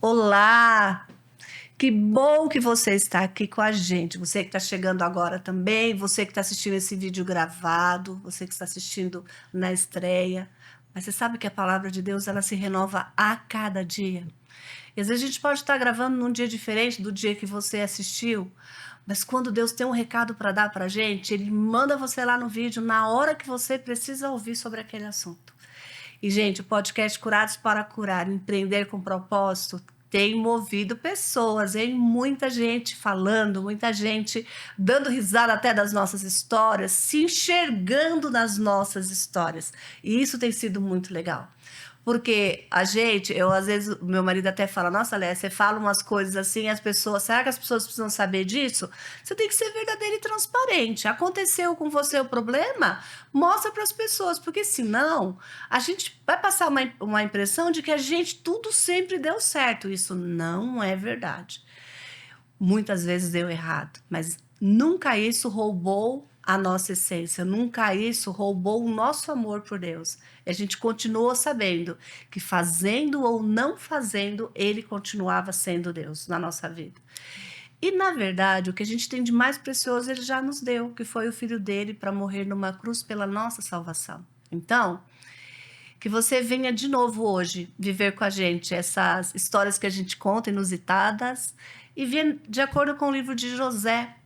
Olá! Que bom que você está aqui com a gente. Você que está chegando agora também, você que está assistindo esse vídeo gravado, você que está assistindo na estreia. Mas você sabe que a palavra de Deus ela se renova a cada dia. E às vezes a gente pode estar gravando num dia diferente do dia que você assistiu, mas quando Deus tem um recado para dar para a gente, Ele manda você lá no vídeo na hora que você precisa ouvir sobre aquele assunto. E, gente, o podcast Curados para Curar, Empreender com Propósito, tem movido pessoas, hein? Muita gente falando, muita gente dando risada até das nossas histórias, se enxergando nas nossas histórias. E isso tem sido muito legal. Porque às vezes, meu marido até fala, nossa, Léa, você fala umas coisas assim, será que as pessoas precisam saber disso? Você tem que ser verdadeiro e transparente. Aconteceu com você o problema? Mostra para as pessoas, porque senão a gente vai passar uma impressão de que a gente tudo sempre deu certo. Isso não é verdade. Muitas vezes deu errado, mas nunca isso roubou a nossa essência, nunca isso roubou o nosso amor por Deus. E a gente continuou sabendo que fazendo ou não fazendo, Ele continuava sendo Deus na nossa vida. E, na verdade, o que a gente tem de mais precioso, Ele já nos deu, que foi o Filho dele para morrer numa cruz pela nossa salvação. Então, que você venha de novo hoje viver com a gente essas histórias que a gente conta, inusitadas, e ver de acordo com o livro de José,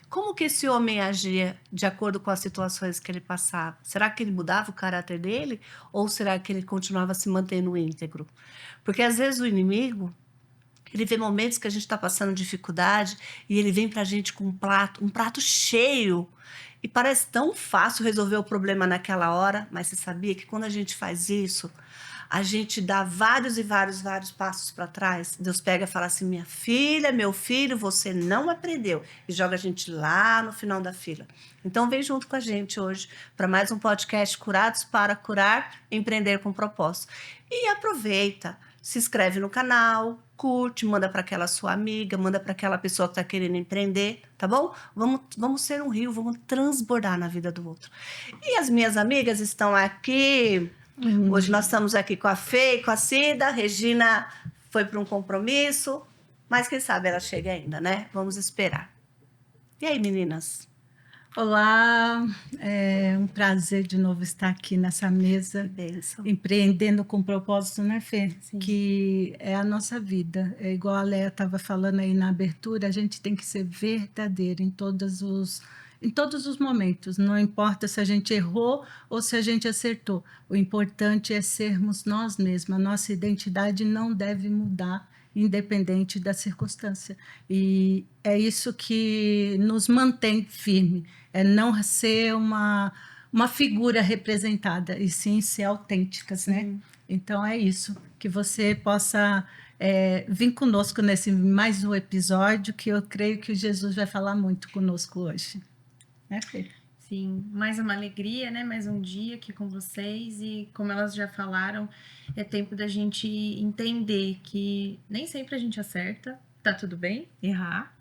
como que esse homem agia de acordo com as situações que ele passava? Será que ele mudava o caráter dele? Ou será que ele continuava se mantendo íntegro? Porque às vezes o inimigo, ele vê momentos que a gente está passando dificuldade e ele vem para a gente com um prato cheio. E parece tão fácil resolver o problema naquela hora, mas você sabia que quando a gente faz isso, a gente dá vários e vários passos para trás. Deus pega e fala assim: minha filha, meu filho, você não aprendeu. E joga a gente lá no final da fila. Então vem junto com a gente hoje para mais um podcast Curados para Curar, Empreender com Propósito. E aproveita, se inscreve no canal, curte, manda para aquela sua amiga, manda para aquela pessoa que está querendo empreender, tá bom? Vamos ser um rio, vamos transbordar na vida do outro. E as minhas amigas estão aqui. Hoje nós estamos aqui com a Fê e com a Cida. A Regina foi para um compromisso, mas quem sabe ela chega ainda, né? Vamos esperar. E aí, meninas? Olá, é um prazer de novo estar aqui nessa mesa, Bênção. empreendendo com propósito, né, Fê? Sim. Que é a nossa vida. É igual a Léa estava falando aí na abertura, a gente tem que ser verdadeiro em todos os momentos. Não importa se a gente errou ou se a gente acertou. O importante é sermos nós mesmos. A nossa identidade não deve mudar, independente da circunstância. E é isso que nos mantém firme. É não ser uma figura representada, e sim ser autênticas, né? Então é isso, que você possa vir conosco nesse mais um episódio, que eu creio que Jesus vai falar muito conosco hoje. Né, Fê? Sim, mais uma alegria, né? Mais um dia aqui com vocês, e como elas já falaram, é tempo da gente entender que nem sempre a gente acerta, tá tudo bem, errar,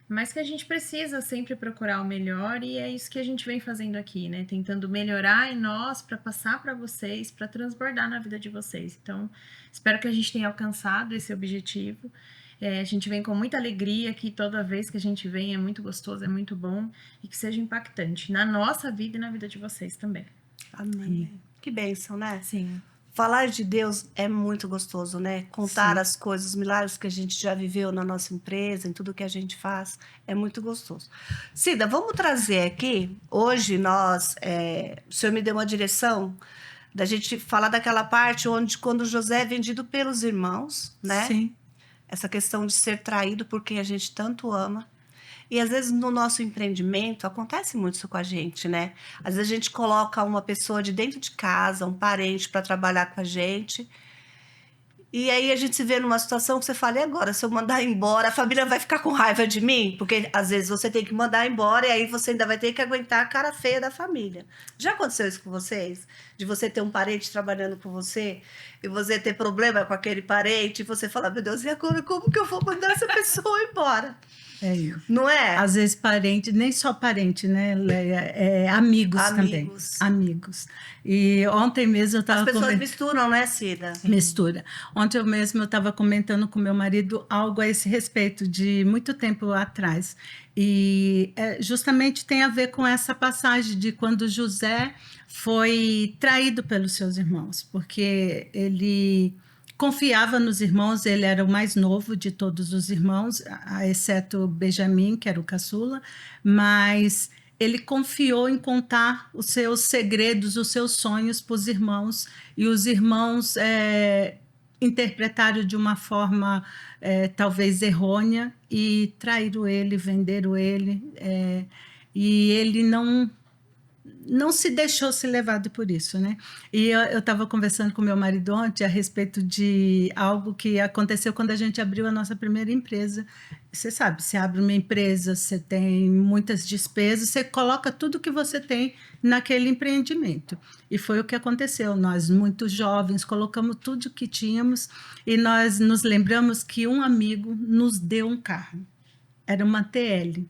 mas que a gente precisa sempre procurar o melhor, e é isso que a gente vem fazendo aqui, né? Tentando melhorar em nós para passar para vocês, para transbordar na vida de vocês. Então, espero que a gente tenha alcançado esse objetivo. A gente vem com muita alegria aqui, toda vez que a gente vem, é muito gostoso, é muito bom, e que seja impactante na nossa vida e na vida de vocês também. Amém. Que bênção, né? Sim. Falar de Deus é muito gostoso, né? Contar Sim. as coisas, os milagres que a gente já viveu na nossa empresa, em tudo que a gente faz, é muito gostoso. Cida, vamos trazer aqui, hoje o senhor me deu uma direção da gente falar daquela parte onde quando José é vendido pelos irmãos, né? Sim. Essa questão de ser traído por quem a gente tanto ama. E às vezes no nosso empreendimento acontece muito isso com a gente, né? Às vezes a gente coloca uma pessoa de dentro de casa, um parente para trabalhar com a gente. E aí a gente se vê numa situação que você fala: e agora, se eu mandar embora, a família vai ficar com raiva de mim? Porque às vezes você tem que mandar embora e aí você ainda vai ter que aguentar a cara feia da família. Já aconteceu isso com vocês? De você ter um parente trabalhando com você e você ter problema com aquele parente e você falar: meu Deus, e agora como que eu vou mandar essa pessoa embora? É isso. Não é? Às vezes parente, nem só parente, né, Leia? Amigos também. Amigos. Amigos. E ontem mesmo eu As estava pessoas misturam, né, Cida? mistura. Ontem eu mesmo eu estava comentando com meu marido algo a esse respeito de muito tempo atrás. E justamente tem a ver com essa passagem de quando José foi traído pelos seus irmãos, porque ele confiava nos irmãos, ele era o mais novo de todos os irmãos, exceto Benjamim, que era o caçula, mas ele confiou em contar os seus segredos, os seus sonhos para os irmãos, e os irmãos interpretaram de uma forma talvez errônea e traíram ele, venderam ele, e ele não se deixou ser levado por isso, né? E eu estava conversando com meu marido ontem a respeito de algo que aconteceu quando a gente abriu a nossa primeira empresa. Você sabe, você abre uma empresa, você tem muitas despesas, você coloca tudo que você tem naquele empreendimento. E foi o que aconteceu. Nós, muito jovens, colocamos tudo que tínhamos e nós nos lembramos que um amigo nos deu um carro. Era uma TL.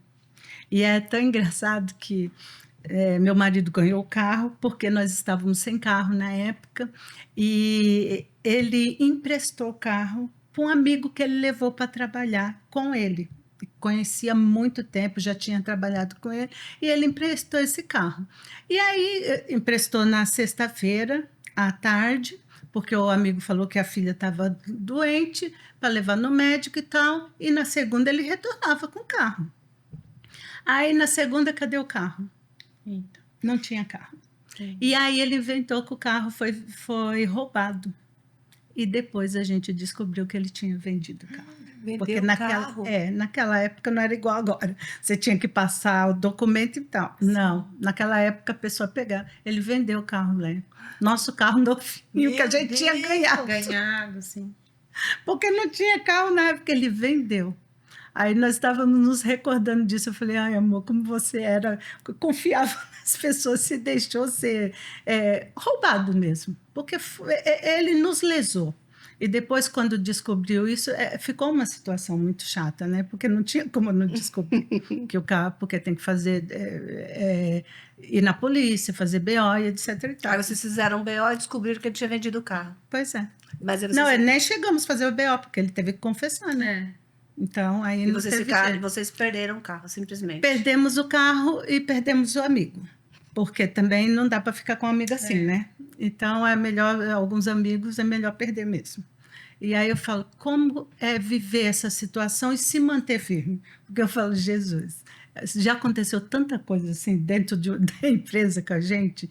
E é tão engraçado que meu marido ganhou o carro porque nós estávamos sem carro na época e ele emprestou o carro para um amigo que ele levou para trabalhar com ele. Conhecia há muito tempo, já tinha trabalhado com ele e ele emprestou esse carro. E aí emprestou na sexta-feira à tarde, porque o amigo falou que a filha estava doente para levar no médico e tal, e na segunda ele retornava com o carro. Aí na segunda, cadê o carro? Eita. Não tinha carro. Sim. E aí ele inventou que o carro foi roubado. E depois a gente descobriu que ele tinha vendido o carro. Vendeu Porque o carro. naquela época não era igual agora. Você tinha que passar o documento e tal. Não, naquela época a pessoa pegava. Ele vendeu o carro, né? Nosso carro novinho que a gente tinha ganhado. Ganhado, sim. Porque não tinha carro na época, ele vendeu. Aí nós estávamos nos recordando disso. Eu falei, ai, amor, como você era, confiava nas pessoas, se deixou ser roubado mesmo. Porque ele nos lesou. E depois, quando descobriu isso, ficou uma situação muito chata, né? Porque não tinha como não descobrir que o carro, porque tem que fazer, ir na polícia, fazer BO e etc. E tal. Aí vocês fizeram um BO e descobriram que ele tinha vendido o carro. Pois é. Mas aí Não, nem chegamos a fazer o BO, porque ele teve que confessar, né? Então, aí E não vocês teve ficaram, jeito. vocês perderam o carro, simplesmente. Perdemos o carro e perdemos o amigo. Porque também não dá para ficar com um amigo assim, né? Então, é melhor, alguns amigos, é melhor perder mesmo. E aí eu falo, como é viver essa situação e se manter firme? Porque eu falo, Jesus, já aconteceu tanta coisa assim dentro da empresa com a gente,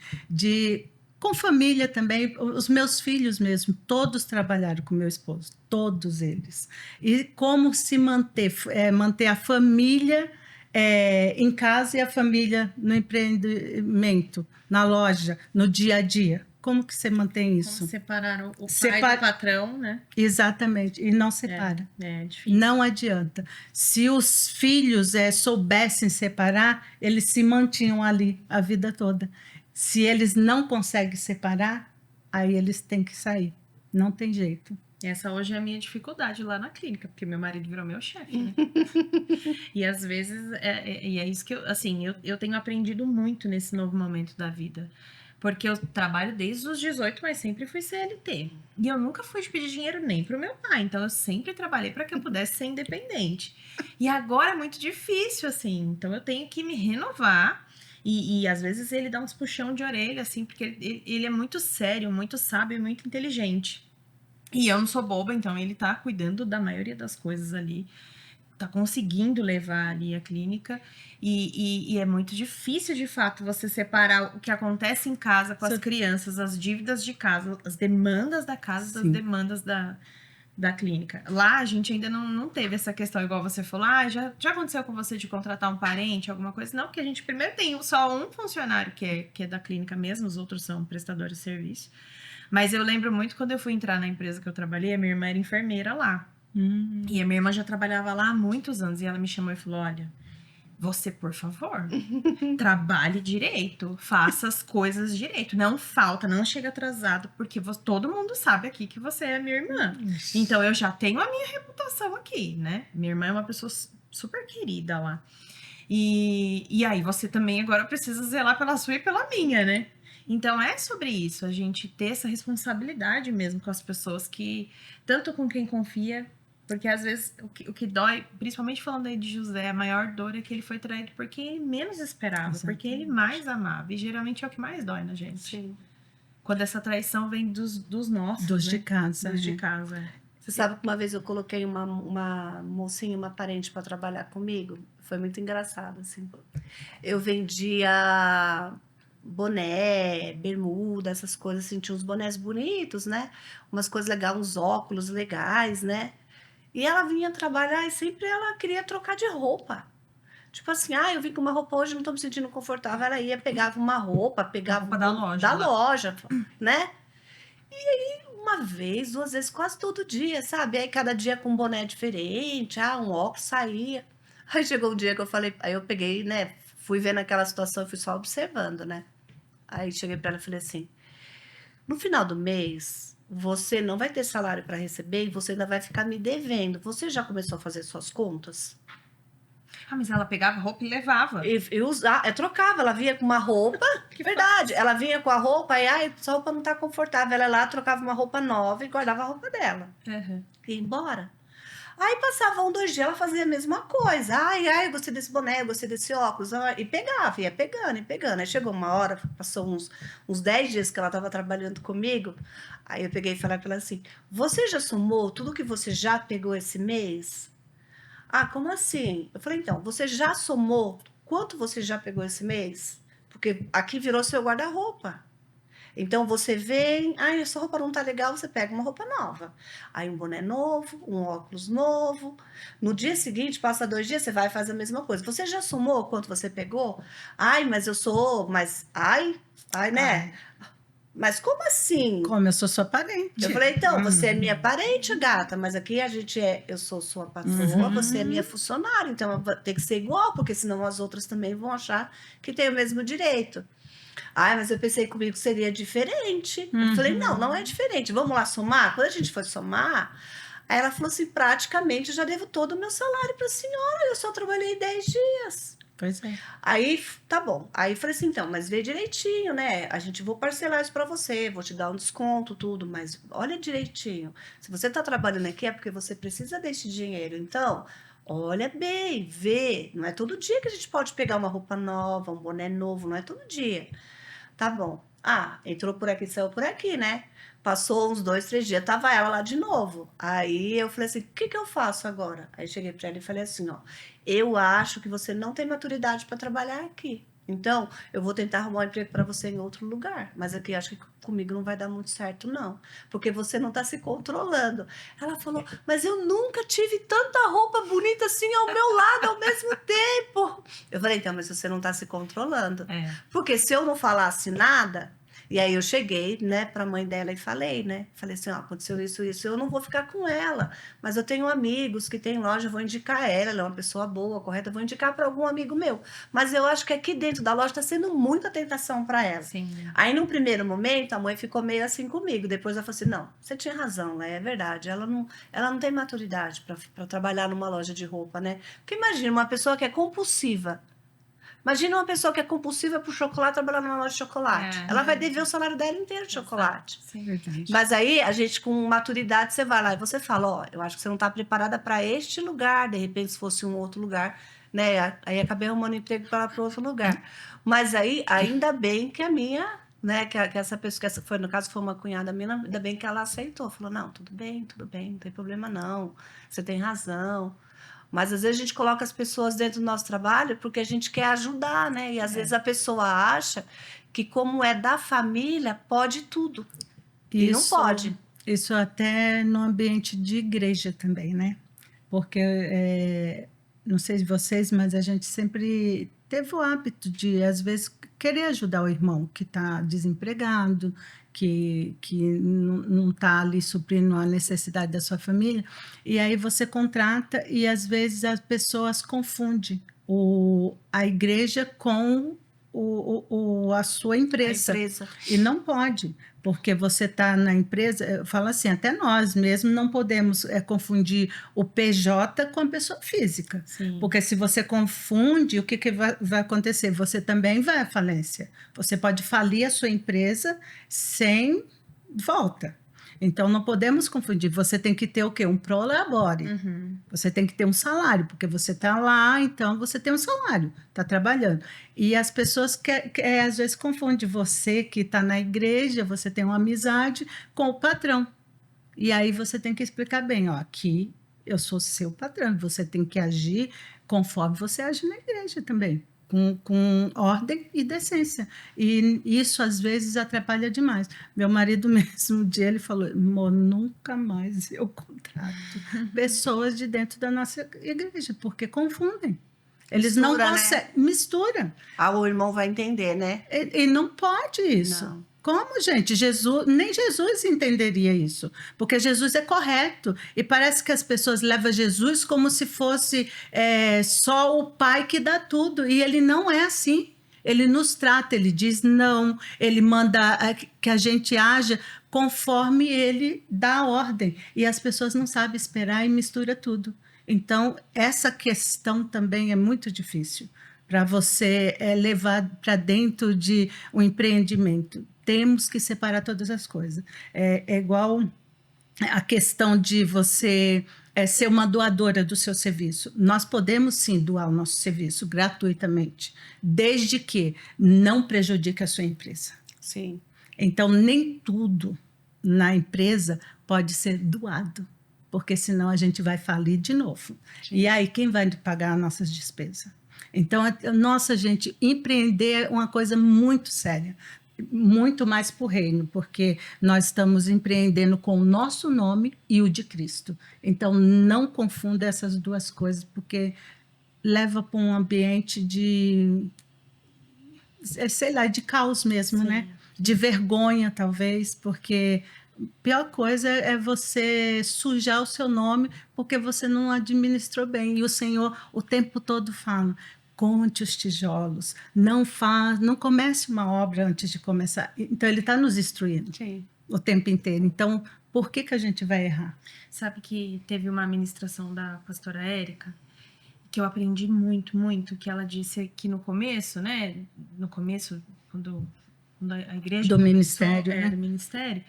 com família também, os meus filhos mesmo, todos trabalharam com meu esposo, todos eles. E como se manter, manter a família em casa e a família no empreendimento, na loja, no dia a dia. Como que você mantém isso? Como separar o pai do patrão, né? Exatamente, e não separa. É difícil. Não adianta. Se os filhos soubessem separar, eles se mantinham ali a vida toda. Se eles não conseguem separar, aí eles têm que sair. Não tem jeito. Essa hoje é a minha dificuldade lá na clínica, porque meu marido virou meu chefe, né? E às vezes, é isso que eu tenho aprendido muito nesse novo momento da vida. Porque eu trabalho desde os 18, mas sempre fui CLT. E eu nunca fui de pedir dinheiro nem pro meu pai. Então, eu sempre trabalhei para que eu pudesse ser independente. E agora é muito difícil, assim. Então, eu tenho que me renovar. E às vezes ele dá uns puxão de orelha, assim, porque ele é muito sério, muito sábio e muito inteligente. E eu não sou boba, então ele tá cuidando da maioria das coisas ali. Tá conseguindo levar ali a clínica. E é muito difícil, de fato, você separar o que acontece em casa com as crianças, as dívidas de casa, as demandas da casa das demandas da clínica. Lá a gente ainda não teve essa questão, igual você falou, já aconteceu com você de contratar um parente, alguma coisa? Não, porque a gente primeiro tem só um funcionário que é da clínica mesmo, os outros são prestadores de serviço. Mas eu lembro muito quando eu fui entrar na empresa que eu trabalhei, a minha irmã era enfermeira lá. E a minha irmã já trabalhava lá há muitos anos, e ela me chamou e falou, olha, você, por favor, trabalhe direito, faça as coisas direito, não falta, não chega atrasado, porque todo mundo sabe aqui que você é minha irmã. Então, eu já tenho a minha reputação aqui, né? Minha irmã é uma pessoa super querida lá. E aí você também agora precisa zelar pela sua e pela minha, né? Então é sobre isso, a gente ter essa responsabilidade mesmo com as pessoas que, tanto com quem confia, porque às vezes o que dói, principalmente falando aí de José, a maior dor é que ele foi traído por quem ele menos esperava, porque ele mais amava, e geralmente é o que mais dói na gente. Sim. Quando essa traição vem dos nossos, Dos né? de casa. Dos de casa. Você sabe que uma vez eu coloquei uma mocinha, uma parente para trabalhar comigo? Foi muito engraçado, assim. Eu vendia boné, bermuda, essas coisas, assim, tinha uns bonés bonitos, né? Umas coisas legais, uns óculos legais, né? E ela vinha trabalhar e sempre ela queria trocar de roupa. Tipo assim, eu vim com uma roupa hoje, não tô me sentindo confortável. Ela ia, pegava uma roupa, pegava roupa da loja, da lá. loja, né? Uma vez, duas vezes, quase todo dia, sabe? Aí cada dia com um boné diferente, um óculos saía. Aí chegou um dia que eu falei, aí eu peguei, né? Fui vendo aquela situação, fui só observando, né? Aí cheguei pra ela e falei assim: no final do mês, você não vai ter salário para receber e você ainda vai ficar me devendo. Você já começou a fazer suas contas? Ah, mas ela pegava a roupa e levava. Eu trocava, ela vinha com uma roupa, Que verdade, ela vinha com a roupa e essa roupa não tá confortável. Ela ia lá, trocava uma roupa nova e guardava a roupa dela. Uhum. E ia embora. Aí passava 2 dias, ela fazia a mesma coisa. Eu gostei desse boné, eu gostei desse óculos. E pegava, ia pegando e pegando. Aí chegou uma hora, passou uns 10 dias que ela estava trabalhando comigo. Aí eu peguei e falei para ela assim: você já somou tudo que você já pegou esse mês? Como assim? Eu falei: então, você já somou quanto você já pegou esse mês? Porque aqui virou seu guarda-roupa. Então você vem, essa roupa não tá legal, você pega uma roupa nova. Aí um boné novo, um óculos novo. No dia seguinte, passa 2 dias, você vai fazer a mesma coisa. Você já somou quanto você pegou? Mas eu sou, né? Mas como assim? Como eu sou sua parente. Eu falei: então, você é minha parente, gata, mas aqui eu sou sua patroa, você é minha funcionária, então tem que ser igual, porque senão as outras também vão achar que tem o mesmo direito. Mas eu pensei comigo que seria diferente. Eu falei: não é diferente, vamos lá somar? Quando a gente foi somar, aí ela falou assim: praticamente eu já devo todo o meu salário para a senhora, eu só trabalhei 10 dias. Pois é. Aí, tá bom. Aí falei assim: então, mas vê direitinho, né? Vou parcelar isso pra você, vou te dar um desconto, tudo, mas olha direitinho. Se você tá trabalhando aqui é porque você precisa desse dinheiro. Então, olha bem, vê. Não é todo dia que a gente pode pegar uma roupa nova, um boné novo, não é todo dia. Tá bom. Entrou por aqui, saiu por aqui, né? Passou uns 2, 3 dias, tava ela lá de novo. Aí eu falei assim: o que eu faço agora? Aí cheguei pra ela e falei assim: ó, eu acho que você não tem maturidade para trabalhar aqui. Então, eu vou tentar arrumar um emprego para você em outro lugar. Mas aqui acho que comigo não vai dar muito certo, não. Porque você não está se controlando. Ela falou: mas eu nunca tive tanta roupa bonita assim ao meu lado ao mesmo tempo. Eu falei: então, mas você não está se controlando. Porque se eu não falasse nada. E aí eu cheguei, né, para a mãe dela e falei, né? Falei assim: aconteceu isso, eu não vou ficar com ela, mas eu tenho amigos que têm loja, vou indicar ela é uma pessoa boa, correta, vou indicar para algum amigo meu. Mas eu acho que aqui dentro da loja está sendo muita tentação para ela. Sim. Aí, num primeiro momento, a mãe ficou meio assim comigo. Depois ela falou assim: não, você tinha razão, né? É verdade. Ela não tem maturidade para trabalhar numa loja de roupa, né? Porque imagina uma pessoa que é compulsiva. Imagina uma pessoa que é compulsiva por chocolate trabalhando numa loja de chocolate. Ela vai dever o salário dela inteiro de chocolate. Sim. Verdade. Mas aí, a gente, com maturidade, você vai lá e você fala: ó, eu acho que você não está preparada para este lugar. De repente, se fosse um outro lugar, né? Aí acabei arrumando emprego para outro lugar. Mas aí, ainda bem que a minha, né? Que essa pessoa, no caso, foi uma cunhada minha, ainda bem que ela aceitou. Falou: não, tudo bem, não tem problema não. Você tem razão. Mas às vezes a gente coloca as pessoas dentro do nosso trabalho porque a gente quer ajudar, né? E às vezes a pessoa acha que, como é da família, pode tudo. E não pode. Isso até no ambiente de igreja também, né? Porque, não sei se vocês, mas a gente sempre teve o hábito de, às vezes, querer ajudar o irmão que está desempregado, que não está ali suprindo a necessidade da sua família. E aí você contrata e, às vezes, as pessoas confundem a igreja com a sua empresa. E não pode, Porque você está na empresa, eu falo assim, até nós mesmo não podemos confundir o PJ com a pessoa física. Sim. Porque se você confunde, o que vai acontecer? Você também vai à falência. Você pode falir a sua empresa sem volta. Então, não podemos confundir. Você tem que ter o quê? Um prolabore. Uhum. Você tem que ter um salário, porque você está lá, então você tem um salário, está trabalhando. E as pessoas às vezes confundem você que está na igreja, você tem uma amizade com o patrão. E aí você tem que explicar bem, ó, aqui eu sou seu patrão, você tem que agir conforme você age na igreja também. Com ordem e decência. E isso, às vezes, atrapalha demais. Meu marido mesmo, um dia, ele falou, amor, nunca mais eu contrato pessoas de dentro da nossa igreja, porque confundem. Eles Mistura, não né? conseguem. Mistura. O irmão vai entender, né? E não pode isso. Não. Como, gente? Nem Jesus entenderia isso, porque Jesus é correto. E parece que as pessoas levam Jesus como se fosse só o Pai que dá tudo. E ele não é assim. Ele nos trata, ele diz não, ele manda que a gente haja conforme ele dá a ordem. E as pessoas não sabem esperar e mistura tudo. Então, essa questão também é muito difícil para você levar para dentro de um empreendimento. Temos que separar todas as coisas. É igual a questão de você ser uma doadora do seu serviço. Nós podemos sim doar o nosso serviço gratuitamente, desde que não prejudique a sua empresa. Sim. Então, nem tudo na empresa pode ser doado, porque senão a gente vai falir de novo. Sim. E aí, quem vai pagar as nossas despesas? Então, nossa, gente, empreender é uma coisa muito séria, muito mais para o reino, porque nós estamos empreendendo com o nosso nome e o de Cristo. Então, não confunda essas duas coisas, porque leva para um ambiente de, sei lá, de caos mesmo, sim, né? De vergonha, talvez, porque a pior coisa é você sujar o seu nome porque você não administrou bem. E o Senhor o tempo todo fala, conte os tijolos, não comece uma obra antes de começar. Então, ele está nos instruindo, sim, o tempo inteiro. Então, por que a gente vai errar? Sabe que teve uma ministração da pastora Érica, que eu aprendi muito, muito, que ela disse que no começo, né? No começo, quando a igreja... Do ministério, né? Do ministério,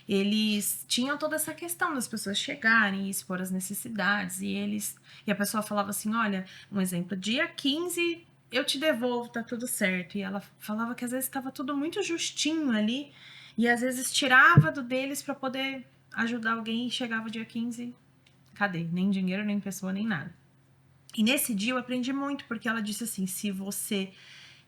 eles tinham toda essa questão das pessoas chegarem e expor as necessidades, e a pessoa falava assim, olha, um exemplo, dia 15 eu te devolvo, tá tudo certo. E ela falava que às vezes estava tudo muito justinho ali, e às vezes tirava do deles para poder ajudar alguém, e chegava dia 15, cadê? Nem dinheiro, nem pessoa, nem nada. E nesse dia eu aprendi muito, porque ela disse assim, se você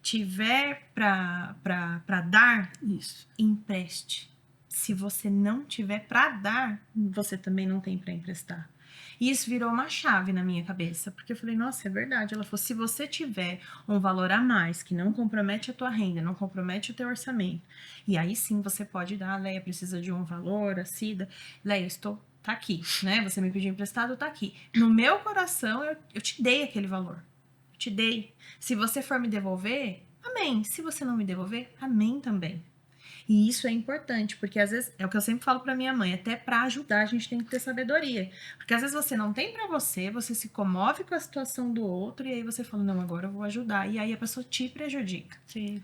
tiver para dar, isso, empreste. Se você não tiver para dar, você também não tem para emprestar. E isso virou uma chave na minha cabeça, porque eu falei, nossa, é verdade. Ela falou, se você tiver um valor a mais, que não compromete a tua renda, não compromete o teu orçamento, e aí sim você pode dar, Leia precisa de um valor, a Cida, Leia, tá aqui, né? Você me pediu emprestado, tá aqui. No meu coração, eu te dei aquele valor. Eu te dei. Se você for me devolver, amém. Se você não me devolver, amém também. E isso é importante, porque às vezes, é o que eu sempre falo pra minha mãe, até pra ajudar a gente tem que ter sabedoria. Porque às vezes você não tem pra você se comove com a situação do outro, e aí você fala, não, agora eu vou ajudar. E aí a pessoa te prejudica. Sim.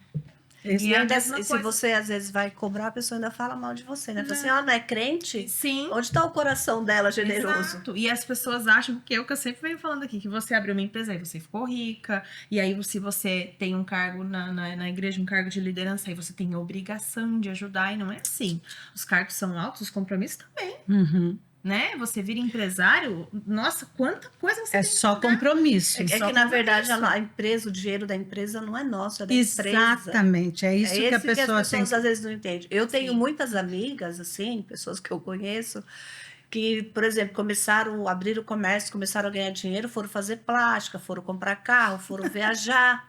E ainda, se você às vezes vai cobrar, a pessoa ainda fala mal de você, né? Fala assim, não é crente? Sim. Onde está o coração dela generoso? Exato. E as pessoas acham que eu sempre venho falando aqui, que você abriu uma empresa, aí você ficou rica, e aí se você tem um cargo na igreja, um cargo de liderança, aí você tem a obrigação de ajudar, e não é assim. Os cargos são altos, os compromissos também. Uhum. Né? Você vira empresário, nossa, quanta coisa você tem só compromisso. É que, na verdade, a empresa, o dinheiro da empresa não é nosso, é da empresa. Exatamente, é isso que a pessoa que as pessoas às vezes não entendem. Eu tenho muitas amigas, assim, pessoas que eu conheço, que, por exemplo, começaram a abrir o comércio, começaram a ganhar dinheiro, foram fazer plástica, foram comprar carro, foram viajar.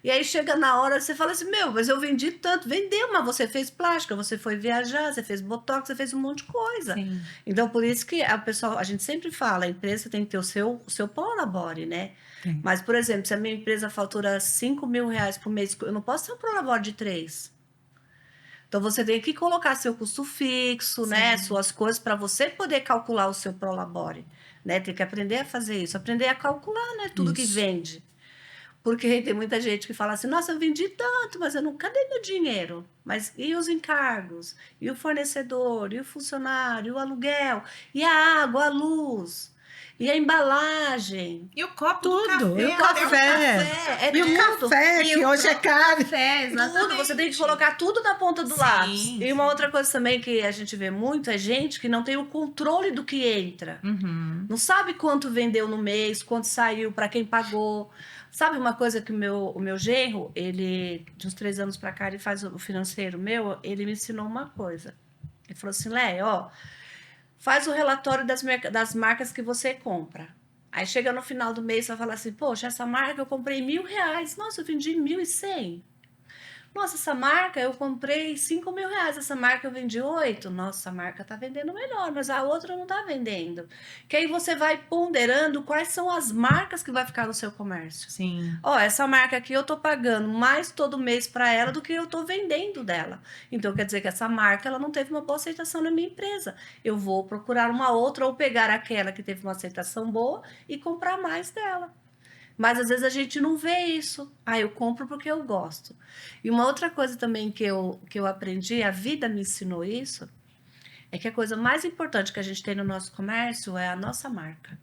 E aí chega na hora, você fala assim, mas eu vendi tanto. Vendeu, mas você fez plástica, você foi viajar, você fez botox, você fez um monte de coisa. Sim. Então, por isso que a gente sempre fala, a empresa tem que ter o seu prolabore, né? Sim. Mas, por exemplo, se a minha empresa fatura R$5.000 por mês, eu não posso ter um prolabore de 3. Então você tem que colocar seu custo fixo, né? Suas coisas para você poder calcular o seu prolabore, né? Tem que aprender a fazer isso, aprender a calcular, né? Tudo que Isso. vende. Porque tem muita gente que fala assim, nossa, eu vendi tanto, mas eu não, cadê meu dinheiro? Mas e os encargos? E o fornecedor? E o funcionário? E o aluguel? E a água, a luz? E a embalagem? E o copo Tudo. do E o café. café. É E o tudo. café, E que o hoje é caro. Café, exatamente. Tudo, você tem que colocar tudo na ponta do Sim, lápis. E uma sim. outra coisa também que a gente vê muito é gente que não tem o controle do que entra. Uhum. Não sabe quanto vendeu no mês, quanto saiu, para quem pagou. Sabe uma coisa que o meu genro, ele, de uns 3 anos para cá, ele faz o financeiro meu, ele me ensinou uma coisa. Ele falou assim, Lé, ó, faz o relatório das marcas que você compra. Aí chega no final do mês, você vai falar assim, poxa, essa marca eu comprei R$ 1.000. Nossa, eu vendi 1.100. Nossa, essa marca eu comprei R$ 5.000. Essa marca eu vendi 8. Nossa, essa marca tá vendendo melhor, mas a outra não tá vendendo. Que aí você vai ponderando quais são as marcas que vai ficar no seu comércio. Sim. Ó, essa marca aqui eu tô pagando mais todo mês para ela do que eu tô vendendo dela. Então quer dizer que essa marca ela não teve uma boa aceitação na minha empresa. Eu vou procurar uma outra ou pegar aquela que teve uma aceitação boa e comprar mais dela. Mas às vezes a gente não vê isso. Ah, eu compro porque eu gosto. E uma outra coisa também que eu aprendi, a vida me ensinou isso, é que a coisa mais importante que a gente tem no nosso comércio é a nossa marca.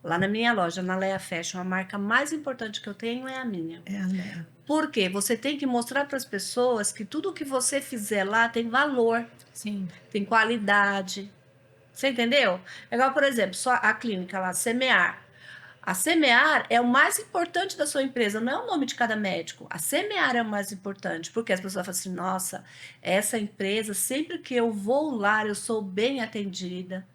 Lá na minha loja, na Lea Fashion, a marca mais importante que eu tenho é a minha. É a Léa. Por quê? Você tem que mostrar para as pessoas que tudo que você fizer lá tem valor, Sim. tem qualidade. Você entendeu? É igual, por exemplo, só a clínica lá, Semear. A Semear é o mais importante da sua empresa, não é o nome de cada médico. A Semear é o mais importante, porque as pessoas falam assim, nossa, essa empresa, sempre que eu vou lá, eu sou bem atendida,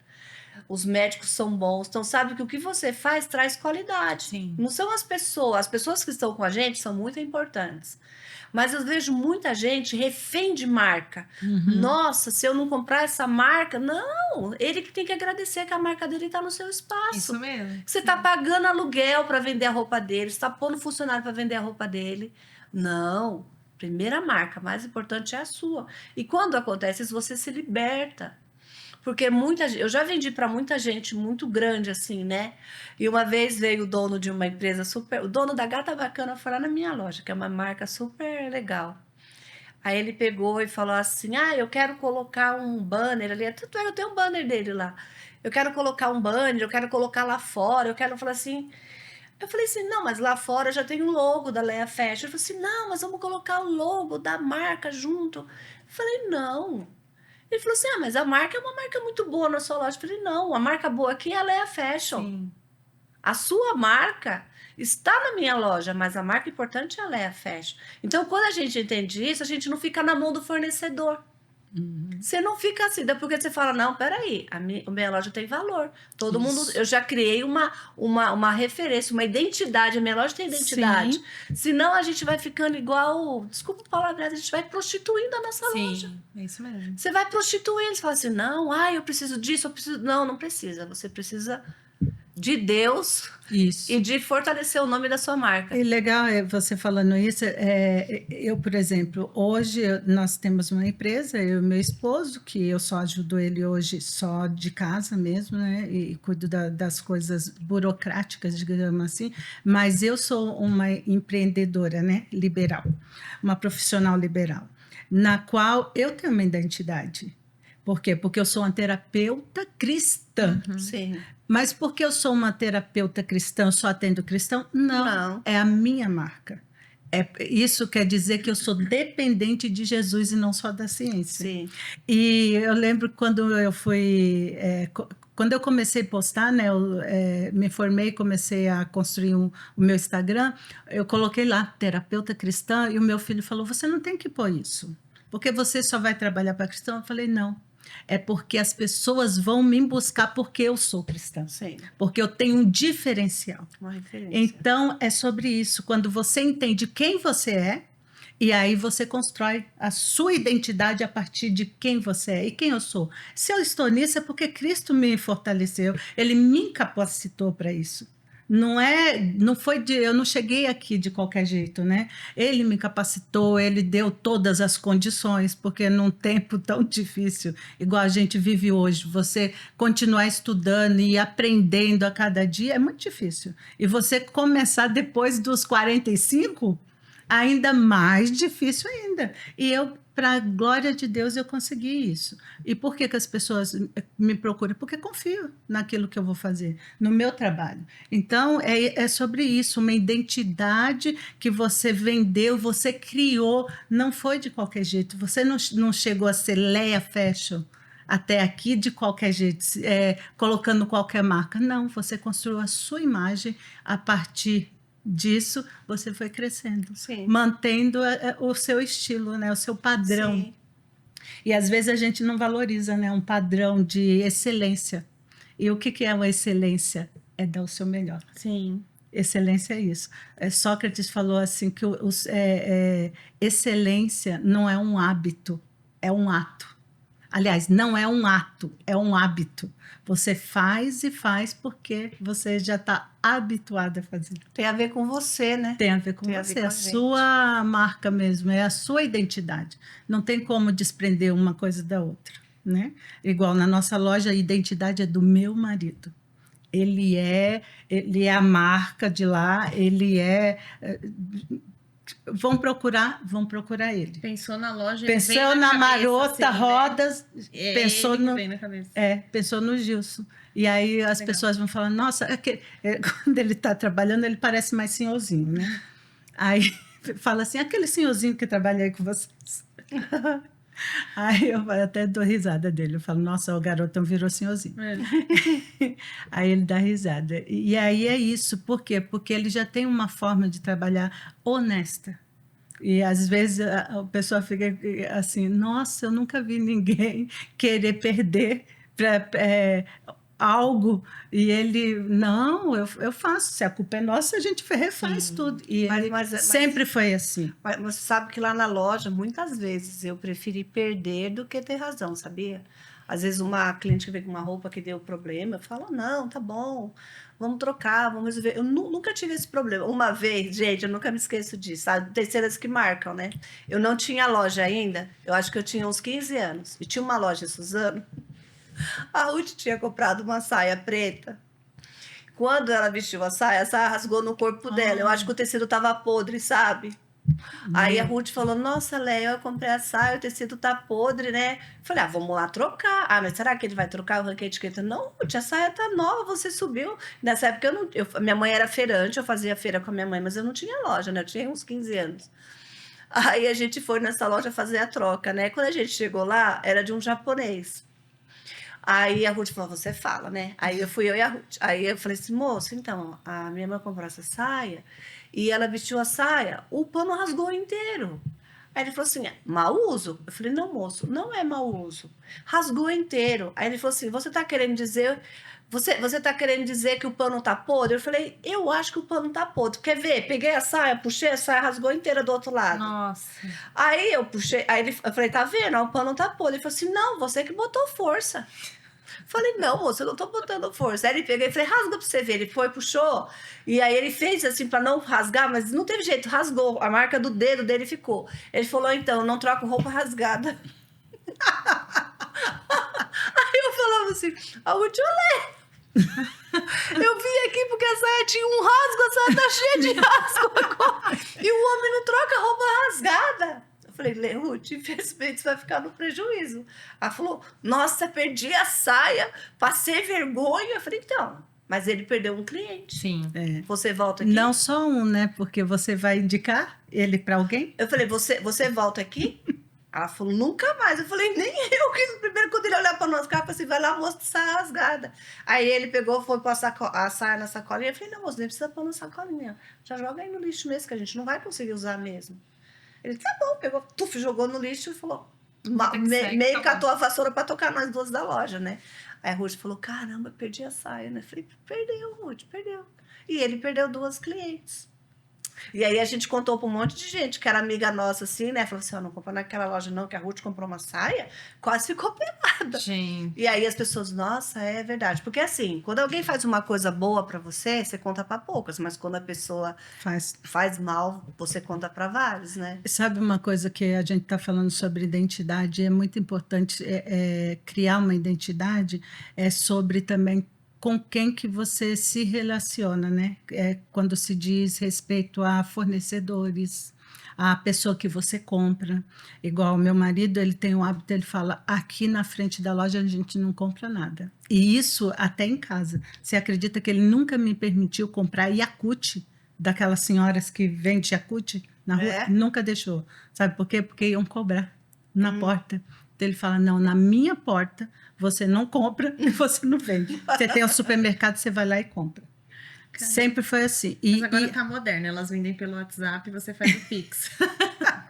os médicos são bons, então sabe que o que você faz traz qualidade. Sim. Não são as pessoas que estão com a gente são muito importantes. Mas eu vejo muita gente refém de marca. Nossa, se eu não comprar essa marca, não, ele que tem que agradecer que a marca dele está no seu espaço. Isso mesmo. Você está pagando aluguel para vender a roupa dele, você está pondo funcionário para vender a roupa dele. Não, primeira marca, mais importante é a sua. E quando acontece isso, você se liberta. Porque eu já vendi para muita gente muito grande assim, né? E uma vez veio o dono de uma empresa super, o dono da Gata Bacana foi lá na minha loja, que é uma marca super legal. Aí ele pegou e falou assim: "Ah, eu quero colocar um banner ali". Tanto é que eu tenho um banner dele lá. Eu quero colocar um banner, eu quero colocar lá fora, eu quero falar assim. Eu falei assim: "Não, mas lá fora já tem o logo da Lea Fashion". Ele falou assim: "Não, mas vamos colocar o logo da marca junto". Eu falei: "Não". Ele falou assim: "Ah, mas a marca é uma marca muito boa na sua loja". Eu falei: "Não, a marca boa aqui é a Lea Fashion. Sim. A sua marca está na minha loja, mas a marca importante é a Lea Fashion". Então, quando a gente entende isso, a gente não fica na mão do fornecedor. Você não fica assim, daí porque você fala, não, peraí, a minha loja tem valor. Todo mundo, eu já criei uma referência, uma identidade, a minha loja tem identidade. Sim. Senão a gente vai ficando igual, desculpa o palavreado, a gente vai prostituindo a nossa loja. Sim, é isso mesmo. Você vai prostituindo, você fala assim, não, eu preciso disso, eu preciso... Não, não precisa, você precisa de Deus Isso. e de fortalecer o nome da sua marca. E legal é você falando isso. Eu, por exemplo, hoje nós temos uma empresa, eu e meu esposo, que eu só ajudo ele hoje só de casa mesmo, né? E cuido das coisas burocráticas, digamos assim. Mas eu sou uma empreendedora, né? Liberal, uma profissional liberal, na qual eu tenho uma identidade. Por quê? Porque eu sou uma terapeuta cristã. Sim. Mas porque eu sou uma terapeuta cristã, eu só atendo cristão? Não, é a minha marca. Isso quer dizer que eu sou dependente de Jesus e não só da ciência. Sim. E eu lembro quando eu fui... quando eu comecei a postar, né, eu me formei, comecei a construir o meu Instagram, eu coloquei lá, terapeuta cristã, e o meu filho falou, você não tem que pôr isso, porque você só vai trabalhar para cristão? Eu falei, não. É porque as pessoas vão me buscar porque eu sou cristã. Sim. Porque eu tenho um diferencial. Uma referência. Então, é sobre isso. Quando você entende quem você é, e aí você constrói a sua identidade a partir de quem você é e quem eu sou. Se eu estou nisso, é porque Cristo me fortaleceu. Ele me capacitou para isso. Não foi eu não cheguei aqui de qualquer jeito, né? Ele me capacitou, ele deu todas as condições, porque num tempo tão difícil, igual a gente vive hoje, você continuar estudando e aprendendo a cada dia é muito difícil. E você começar depois dos 45, ainda mais difícil ainda. E eu, para a glória de Deus, eu consegui isso. E por que as pessoas me procuram? Porque confio naquilo que eu vou fazer, no meu trabalho. Então, é sobre isso, uma identidade que você vendeu, você criou, não foi de qualquer jeito. Você não chegou a ser Leia Fashion até aqui de qualquer jeito, colocando qualquer marca. Não, você construiu a sua imagem a partir disso, você foi crescendo, Sim. mantendo o seu estilo, né, o seu padrão. Sim. E às vezes a gente não valoriza, né, um padrão de excelência. E o que é uma excelência? É dar o seu melhor. Sim. Excelência é isso. Sócrates falou assim que excelência não é um hábito, é um ato. Aliás, não é um ato, é um hábito. Você faz e faz porque você já está habituado a fazer. Tem a ver com você, né? Tem a ver com Tem a você, ver com a sua marca mesmo, é a sua identidade. Não tem como desprender uma coisa da outra, né? Igual na nossa loja, a identidade é do meu marido. Ele é a marca de lá, vão procurar ele. Pensou na loja, Pensou vem na cabeça, Marota assim, Rodas, né? pensou ele que no vem na cabeça. pensou no Gilson. E aí as pessoas vão falar, nossa, quando ele está trabalhando, ele parece mais senhorzinho, né? Aí fala assim, aquele senhorzinho que trabalha aí com vocês. Aí eu até dou risada dele. Eu falo, nossa, o garotão virou senhorzinho. Aí ele dá risada. E aí é isso. Por quê? Porque ele já tem uma forma de trabalhar honesta. E às vezes a pessoa fica assim, nossa, eu nunca vi ninguém querer perder algo. E ele, não, eu faço. Se a culpa é nossa, a gente refaz tudo. E ele sempre foi assim. Mas você sabe que lá na loja, muitas vezes, eu preferi perder do que ter razão, sabia? Às vezes uma cliente que vem com uma roupa que deu problema, eu falo, não, tá bom, vamos trocar, vamos resolver. Eu nunca tive esse problema. Uma vez, gente, eu nunca me esqueço disso, sabe? Terceiras que marcam, né? Eu não tinha loja ainda, eu acho que eu tinha uns 15 anos, e tinha uma loja em Suzano. A Ruth tinha comprado uma saia preta. Quando ela vestiu a saia rasgou no corpo dela. Eu acho que o tecido tava podre, sabe? Aí a Ruth falou, nossa, Léa, eu comprei a saia, o tecido tá podre, né? Falei, vamos lá trocar. Mas será que ele vai trocar? Eu arranquei a etiqueta. Não, Ruth, a saia tá nova, você subiu. Nessa época, minha mãe era feirante, eu fazia feira com a minha mãe, mas eu não tinha loja, né? Eu tinha uns 15 anos. Aí a gente foi nessa loja fazer a troca, né? Quando a gente chegou lá, era de um japonês. Aí a Ruth falou, você fala, né? Aí eu e a Ruth. Aí eu falei assim, moço, então, a minha mãe comprou essa saia e ela vestiu a saia, o pano rasgou inteiro. Aí ele falou assim, mau uso? Eu falei, não, moço, não é mau uso. Rasgou inteiro. Aí ele falou assim, você tá querendo dizer... Você tá querendo dizer que o pano tá podre? Eu falei, eu acho que o pano tá podre. Quer ver? Peguei a saia, puxei a saia, rasgou inteira do outro lado. Nossa. Aí eu puxei, eu falei, tá vendo? O pano tá podre. Ele falou assim, não, você que botou força. Falei, não, moço, eu não tô botando força. Aí ele peguei e falei, rasga pra você ver. Ele foi, puxou, e aí ele fez assim pra não rasgar, mas não teve jeito, rasgou. A marca do dedo dele ficou. Ele falou, então, não troco roupa rasgada. Aí eu falava assim, olé. Eu vim aqui porque a saia tinha um rasgo, a saia tá cheia de rasgo. E o homem não troca roupa rasgada. Eu falei, Ruth, infelizmente você vai ficar no prejuízo. Ela falou, nossa, perdi a saia, passei vergonha. Eu falei, então, mas ele perdeu um cliente. Sim. Você volta aqui? Não só um, né? Porque você vai indicar ele para alguém? Eu falei, você volta aqui? Ela falou, nunca mais. Eu falei, nem eu. Que primeiro, quando ele olhar para nós, cara, assim, vai lá, moço, saia rasgada. Aí ele pegou, foi pôr a saia na sacolinha. Eu falei, não, moço, nem precisa pôr na sacolinha. Já joga aí no lixo mesmo, que a gente não vai conseguir usar mesmo. Ele, tá bom, pegou, jogou no lixo e falou, meio catou a vassoura para tocar nós duas da loja, né? Aí a Ruth falou, caramba, perdi a saia, né? Eu falei, perdeu, Ruth, perdeu. E ele perdeu 2 clientes. E aí a gente contou para um monte de gente que era amiga nossa, assim, né? Falou assim, ó, não compra naquela loja não, que a Ruth comprou uma saia, quase ficou pelada. Gente. E aí as pessoas, nossa, é verdade. Porque assim, quando alguém faz uma coisa boa para você, você conta para poucas, mas quando a pessoa faz mal, você conta para vários, né? Sabe uma coisa que a gente está falando sobre identidade, é muito importante criar uma identidade, é sobre também com quem que você se relaciona, né? Quando se diz respeito a fornecedores, a pessoa que você compra. Igual o meu marido, ele tem o hábito, ele fala, aqui na frente da loja a gente não compra nada. E isso até em casa. Você acredita que ele nunca me permitiu comprar Yakult, daquelas senhoras que vendem Yakult na rua? É? Nunca deixou. Sabe por quê? Porque iam cobrar na porta. Então ele fala, não, na minha porta você não compra e você não vende. Você tem o supermercado, você vai lá e compra. Caramba. Sempre foi assim. Mas agora tá moderno, elas vendem pelo WhatsApp e você faz o Pix.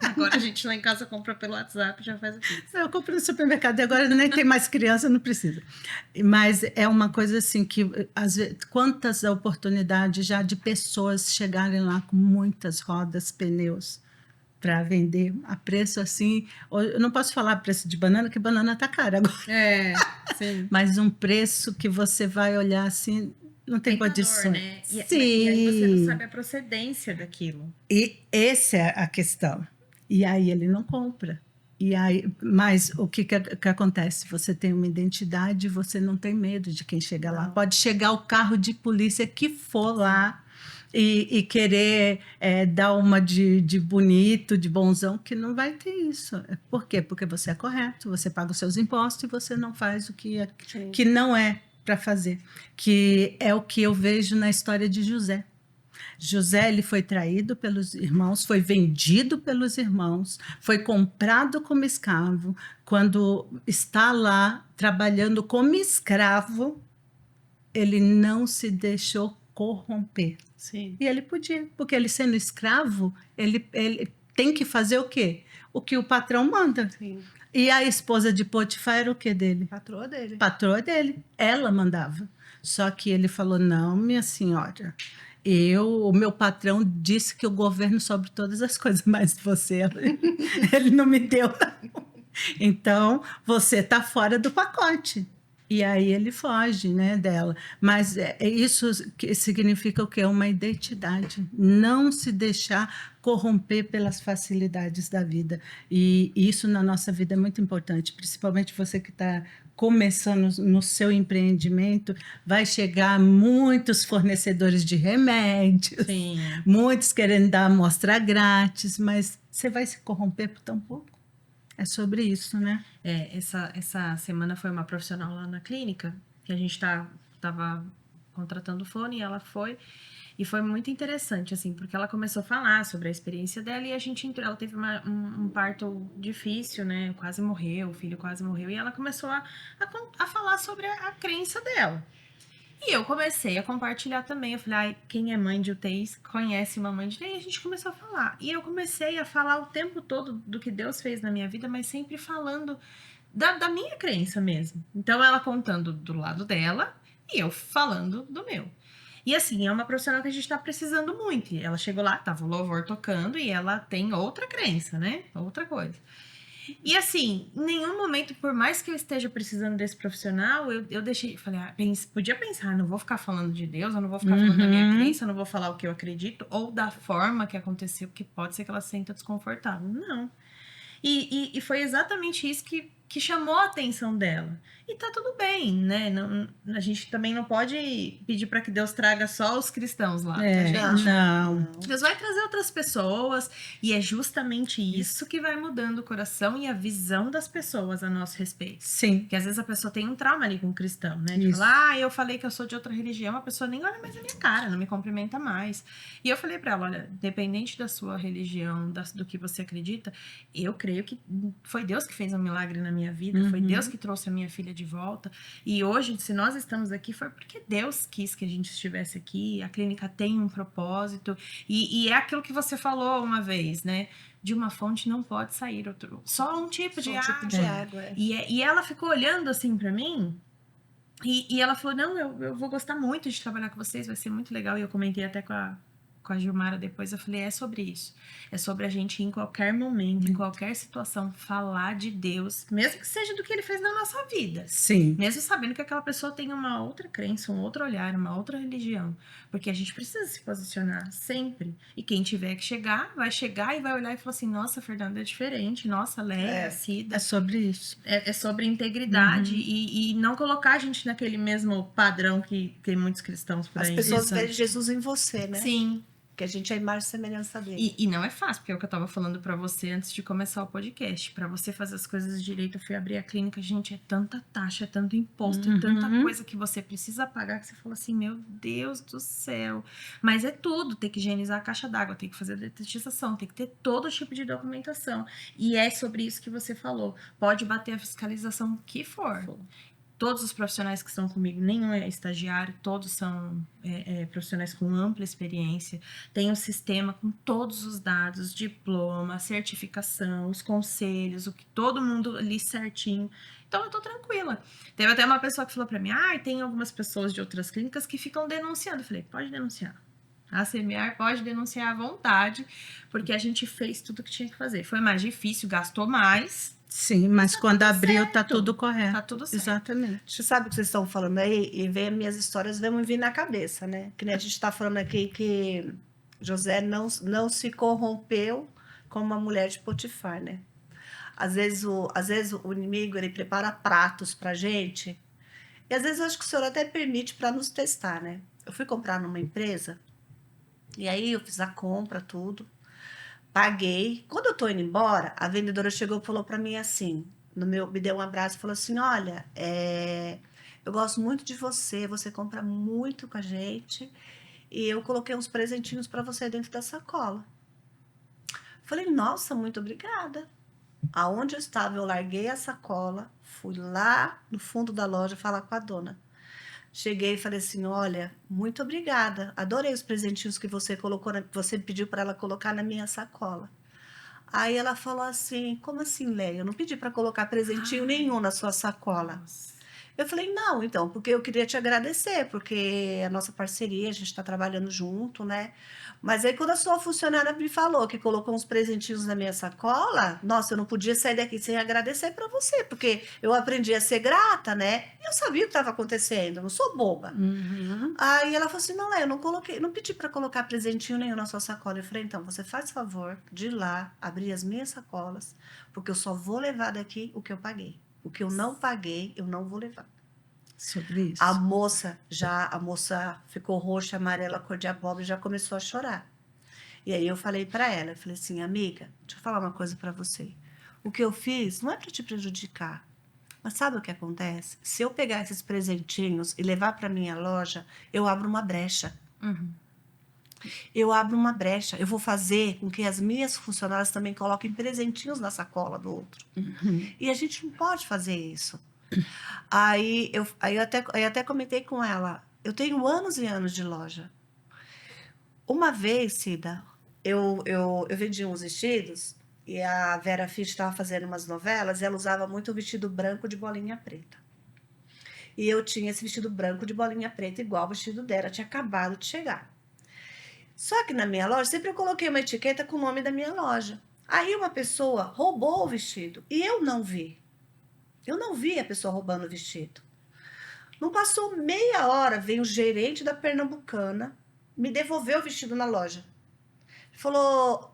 Agora a gente lá em casa compra pelo WhatsApp e já faz o Pix. Eu compro no supermercado e agora nem tem mais criança, não precisa. Mas é uma coisa assim que, às vezes, quantas oportunidades já de pessoas chegarem lá com muitas rodas, pneus, para vender a preço assim. Eu não posso falar preço de banana, que banana tá cara agora. Sim. Mas um preço que você vai olhar assim, não tem condição. Né? Sim. E aí você não sabe a procedência daquilo. E essa é a questão. E aí ele não compra. E aí, mas o que acontece? Você tem uma identidade, você não tem medo de quem chega lá. Pode chegar o carro de polícia que for lá e querer dar uma de bonito, de bonzão, que não vai ter isso. Por quê? Porque você é correto, você paga os seus impostos e você não faz o que não é para fazer. Que é o que eu vejo na história de José. José, ele foi traído pelos irmãos, foi vendido pelos irmãos, foi comprado como escravo. Quando está lá trabalhando como escravo, ele não se deixou corromper. Sim. E ele podia, porque ele sendo escravo, ele tem que fazer o quê? O que o patrão manda. Sim. E a esposa de Potifar era o quê dele? Patroa dele. Patroa dele. Ela mandava. Só que ele falou, não, minha senhora, o meu patrão disse que eu governo sobre todas as coisas, mas você, ele não me deu. Então, você está fora do pacote. E aí ele foge, né, dela. Mas isso que significa o quê? Uma identidade. Não se deixar corromper pelas facilidades da vida. E isso na nossa vida é muito importante, principalmente você que está começando no seu empreendimento, vai chegar muitos fornecedores de remédios, Sim. muitos querendo dar amostra grátis, mas você vai se corromper por tão pouco. É sobre isso, né? Essa semana foi uma profissional lá na clínica, que a gente tava contratando o fone, e ela foi, e foi muito interessante, assim, porque ela começou a falar sobre a experiência dela, e ela teve um parto difícil, né, quase morreu, o filho quase morreu, e ela começou a falar sobre a crença dela. E eu comecei a compartilhar também. Eu falei, quem é mãe de UTIs conhece uma mãe de UTI. E a gente começou a falar. E eu comecei a falar o tempo todo do que Deus fez na minha vida, mas sempre falando da minha crença mesmo. Então, ela contando do lado dela e eu falando do meu. E assim, é uma profissional que a gente tá precisando muito. E ela chegou lá, tava o louvor tocando e ela tem outra crença, né? Outra coisa. E assim, em nenhum momento, por mais que eu esteja precisando desse profissional, eu deixei, falei, podia pensar, não vou ficar falando de Deus, eu não vou ficar falando da minha crença, eu não vou falar o que eu acredito, ou da forma que aconteceu, porque pode ser que ela se sinta desconfortável. Não. E foi exatamente isso que chamou a atenção dela. E tá tudo bem, né? A gente também não pode pedir para que Deus traga só os cristãos lá. Não. Deus vai trazer outras pessoas, e é justamente isso que vai mudando o coração e a visão das pessoas a nosso respeito. Sim. Porque às vezes a pessoa tem um trauma ali com o cristão, né? De falar, eu falei que eu sou de outra religião, a pessoa nem olha mais na minha cara, não me cumprimenta mais. E eu falei para ela, olha, independente da sua religião, do que você acredita, eu creio que foi Deus que fez um milagre na minha vida, foi Deus que trouxe a minha filha de volta, e hoje, se nós estamos aqui, foi porque Deus quis que a gente estivesse aqui, a clínica tem um propósito, e é aquilo que você falou uma vez, né? De uma fonte não pode sair só um tipo de água. E ela ficou olhando assim pra mim, e ela falou, não, eu vou gostar muito de trabalhar com vocês, vai ser muito legal, e eu comentei até com a com a Gilmara depois, eu falei, é sobre isso. É sobre a gente, em qualquer momento, em qualquer situação, falar de Deus, mesmo que seja do que ele fez na nossa vida. Sim. Mesmo sabendo que aquela pessoa tem uma outra crença, um outro olhar, uma outra religião. Porque a gente precisa se posicionar sempre. E quem tiver que chegar, vai chegar e vai olhar e falar assim, nossa, Fernanda, é diferente. Nossa, Leia, Cida. É sobre isso. É sobre integridade e não colocar a gente naquele mesmo padrão que tem muitos cristãos por As aí. pessoas Exato. veem Jesus em você, né? Sim. Que a gente é a imagem e semelhança dele. E não é fácil, porque é o que eu tava falando pra você antes de começar o podcast. Pra você fazer as coisas direito, eu fui abrir a clínica, gente, é tanta taxa, é tanto imposto, é tanta coisa que você precisa pagar que você fala assim, meu Deus do céu. Mas é tudo, tem que higienizar a caixa d'água, tem que fazer detetização, tem que ter todo tipo de documentação. E é sobre isso que você falou. Pode bater a fiscalização que for. Todos os profissionais que estão comigo, nenhum é estagiário, todos são profissionais com ampla experiência. Tem um sistema com todos os dados, diploma, certificação, os conselhos, o que todo mundo ali certinho. Então eu tô tranquila. Teve até uma pessoa que falou pra mim, tem algumas pessoas de outras clínicas que ficam denunciando. Eu falei, pode denunciar. A CMR pode denunciar à vontade, porque a gente fez tudo que tinha que fazer. Foi mais difícil, gastou mais. Sim, mas tá quando tudo abriu, tá certo. tudo correto. Tá tudo certo. Exatamente. Você sabe o que vocês estão falando aí? E vem as minhas histórias, vão me vir na cabeça, né? Que nem a gente está falando aqui que José não se corrompeu como uma mulher de Potifar, né? Às vezes o inimigo, ele prepara pratos pra gente. E às vezes eu acho que o Senhor até permite para nos testar, né? Eu fui comprar numa empresa, e aí eu fiz a compra, tudo. Paguei. Quando eu tô indo embora, a vendedora chegou e falou para mim assim, me deu um abraço e falou assim, olha, eu gosto muito de você, você compra muito com a gente e eu coloquei uns presentinhos para você dentro da sacola. Falei, nossa, muito obrigada. Aonde eu estava, eu larguei a sacola, fui lá no fundo da loja falar com a dona. Cheguei e falei assim, olha, muito obrigada, adorei os presentinhos que você colocou, você pediu para ela colocar na minha sacola. Aí ela falou assim, como assim, Leia? Eu não pedi para colocar presentinho nenhum na sua sacola. Nossa. Eu falei, não, então, porque eu queria te agradecer, porque a nossa parceria, a gente está trabalhando junto, né? Mas aí quando a sua funcionária me falou que colocou uns presentinhos na minha sacola, nossa, eu não podia sair daqui sem agradecer para você, porque eu aprendi a ser grata, né? E eu sabia o que estava acontecendo, eu não sou boba. Aí ela falou assim, não, Léo, eu não pedi para colocar presentinho nenhum na sua sacola. Eu falei, então, você faz favor de ir lá, abrir as minhas sacolas, porque eu só vou levar daqui o que eu paguei. O que eu não paguei, eu não vou levar. Sobre isso. A moça ficou roxa, amarela, cor de abóbora e já começou a chorar. E aí eu falei para ela, eu falei assim, amiga, deixa eu falar uma coisa para você. O que eu fiz não é para te prejudicar. Mas sabe o que acontece? Se eu pegar esses presentinhos e levar para minha loja, eu abro uma brecha. Eu abro uma brecha. Eu vou fazer com que as minhas funcionárias também coloquem presentinhos na sacola do outro. E a gente não pode fazer isso. Aí eu até comentei com ela, eu tenho anos e anos de loja. Uma vez, Cida, eu vendi uns vestidos e a Vera Fischer estava fazendo umas novelas e ela usava muito o vestido branco de bolinha preta. E eu tinha esse vestido branco de bolinha preta igual o vestido dela, tinha acabado de chegar. Só que na minha loja, sempre eu coloquei uma etiqueta com o nome da minha loja. Aí uma pessoa roubou o vestido e eu não vi. Eu não vi a pessoa roubando o vestido. Não passou meia hora, veio o gerente da Pernambucana, me devolveu o vestido na loja. Falou,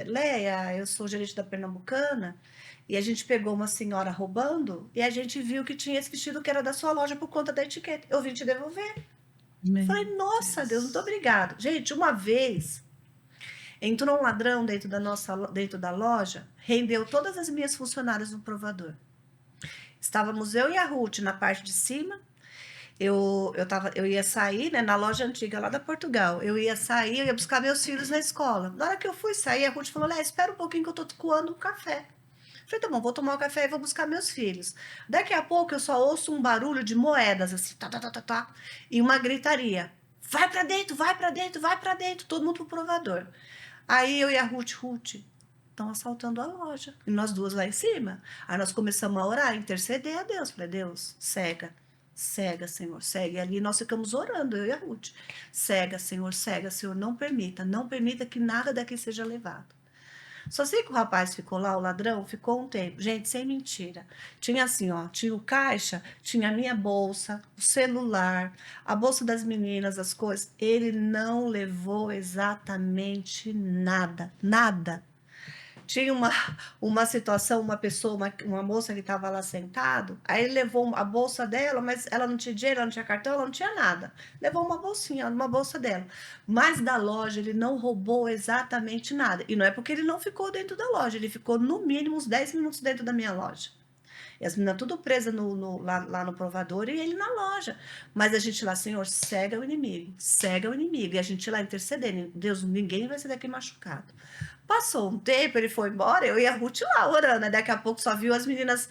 Leia, eu sou gerente da Pernambucana, e a gente pegou uma senhora roubando, e a gente viu que tinha esse vestido que era da sua loja por conta da etiqueta. Eu vim te devolver. Falei, nossa, Deus, muito obrigado. Gente, uma vez, entrou um ladrão dentro da loja, rendeu todas as minhas funcionárias no provador. Estávamos eu e a Ruth na parte de cima. Eu ia sair, né, na loja antiga lá da Portugal. Eu ia buscar meus filhos na escola. Na hora que eu fui sair, a Ruth falou, espera um pouquinho que eu tô coando um café. Falei, tá bom, vou tomar um café e vou buscar meus filhos. Daqui a pouco eu só ouço um barulho de moedas, assim, tá, e uma gritaria. Vai pra dentro, vai pra dentro, vai pra dentro. Todo mundo pro provador. Aí eu e a Ruth, estão assaltando a loja. E nós duas lá em cima. Aí nós começamos a orar, interceder a Deus. Falei, Deus, cega. Cega, Senhor, cega. E ali nós ficamos orando, eu e a Ruth. Cega, Senhor, não permita que nada daqui seja levado. Só sei que o rapaz ficou lá, o ladrão, ficou um tempo. Gente, sem mentira. Tinha assim, ó, tinha o caixa, tinha a minha bolsa, o celular, a bolsa das meninas, as coisas. Ele não levou exatamente nada, nada. Tinha uma situação, uma pessoa, uma moça que estava lá sentado, aí ele levou a bolsa dela, mas ela não tinha dinheiro, ela não tinha cartão, ela não tinha nada. Levou uma bolsinha, uma bolsa dela. Mas da loja ele não roubou exatamente nada. E não é porque ele não ficou dentro da loja, ele ficou no mínimo uns 10 minutos dentro da minha loja. E as meninas tudo presas lá no provador e ele na loja. Mas a gente lá, Senhor, cega o inimigo, cega o inimigo. E a gente lá intercedendo, Deus, ninguém vai sair daqui machucado. Passou um tempo, ele foi embora, eu e a Ruth lá orando. Daqui a pouco só viu as meninas,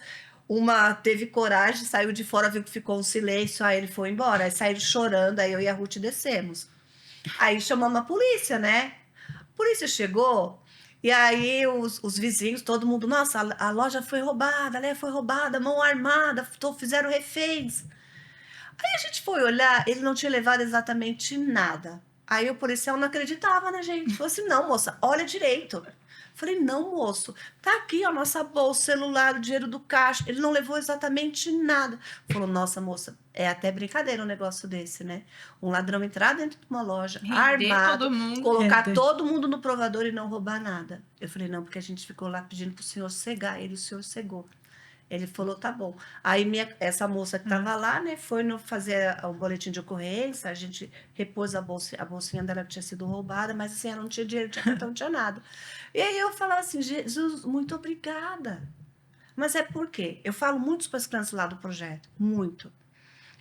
uma teve coragem, saiu de fora, viu que ficou um silêncio, aí ele foi embora. Aí saíram chorando, aí eu e a Ruth descemos. Aí chamamos a polícia, né? A polícia chegou, e aí os vizinhos, todo mundo, nossa, a loja foi roubada, né? Foi roubada, mão armada, fizeram reféns. Aí a gente foi olhar, ele não tinha levado exatamente nada. Aí o policial não acreditava na gente. Falou assim, não, moça, olha direito. Falei, não, moço, tá aqui a nossa bolsa, celular, o dinheiro do caixa. Ele não levou exatamente nada. Falou, nossa, moça, é até brincadeira um negócio desse, né? Um ladrão entrar dentro de uma loja, armado, colocar todo mundo no provador e não roubar nada. Eu falei, não, porque a gente ficou lá pedindo pro senhor cegar ele, o senhor cegou. Ele falou, tá bom. Aí essa moça que estava lá, né, foi fazer o boletim de ocorrência, a gente repôs a bolsinha dela que tinha sido roubada, mas assim, ela não tinha dinheiro, não tinha cartão, não tinha nada. E aí eu falava assim, Jesus, muito obrigada. Mas é por quê? Eu falo muito para as crianças lá do projeto, muito.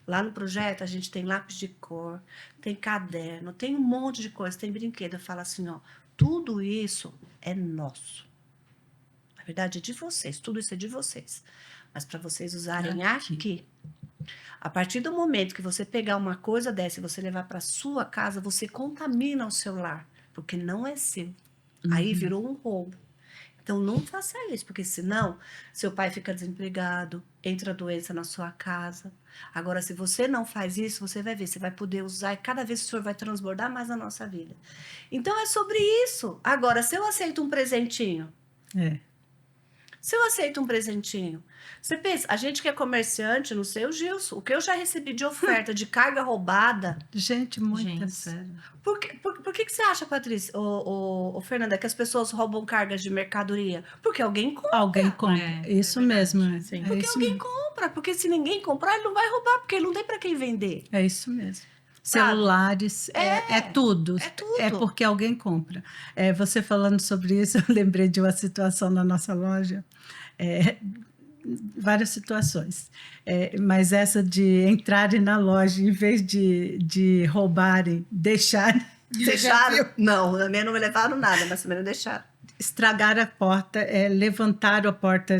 Lá no projeto a gente tem lápis de cor, tem caderno, tem um monte de coisa, tem brinquedo. Eu falo assim, ó, tudo isso é nosso. Na verdade, é de vocês, tudo isso é de vocês. Mas para vocês usarem aqui. A partir do momento que você pegar uma coisa dessa e você levar para sua casa, você contamina o seu lar, porque não é seu. Aí virou um roubo. Então não faça isso, porque senão seu pai fica desempregado, entra doença na sua casa. Agora, se você não faz isso, você vai ver, você vai poder usar e cada vez o Senhor vai transbordar mais na nossa vida. Então é sobre isso. Agora, se eu aceito um presentinho, se eu aceito um presentinho, você pensa, a gente que é comerciante, não sei o Gilson, o que eu já recebi de oferta de carga roubada. Gente, muitas. Por que você acha, Patrícia, Fernanda, que as pessoas roubam cargas de mercadoria? Porque alguém compra. Alguém compra, isso mesmo. Porque alguém compra, porque se ninguém comprar, ele não vai roubar, porque ele não tem para quem vender. É isso mesmo. Celulares, é tudo. É tudo. É porque alguém compra. Você falando sobre isso, eu lembrei de uma situação na nossa loja. Várias situações. Mas essa de entrarem na loja, em vez de roubarem, deixarem. Deixaram? Não, na minha não me levaram nada, mas também não deixaram. Estragaram a porta, levantaram a porta,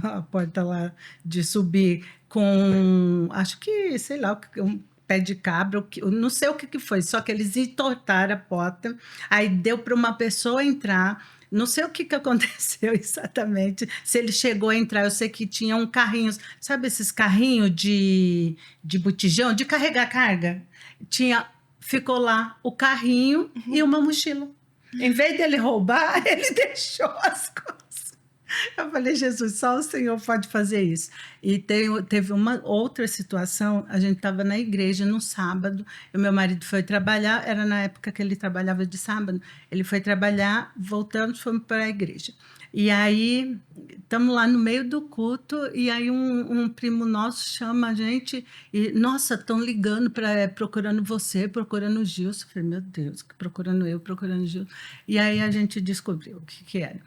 a porta lá de subir com, acho que, sei lá, um pé de cabra, não sei o que foi, só que eles entortaram a porta, aí deu para uma pessoa entrar, não sei o que aconteceu exatamente, se ele chegou a entrar, eu sei que tinha um carrinho, sabe esses carrinhos de botijão, de carregar carga? Ficou lá o carrinho e uma mochila. Em vez dele roubar, ele deixou as coisas. Eu falei, Jesus, só o Senhor pode fazer isso. E teve uma outra situação, a gente estava na igreja no sábado, e o meu marido foi trabalhar, era na época que ele trabalhava de sábado, ele foi trabalhar, voltamos, fomos para a igreja. E aí, estamos lá no meio do culto, e aí um primo nosso chama a gente, e, nossa, estão ligando, procurando você, procurando o Gilson. Eu falei, meu Deus, procurando eu, procurando o Gilson. E aí a gente descobriu o que era.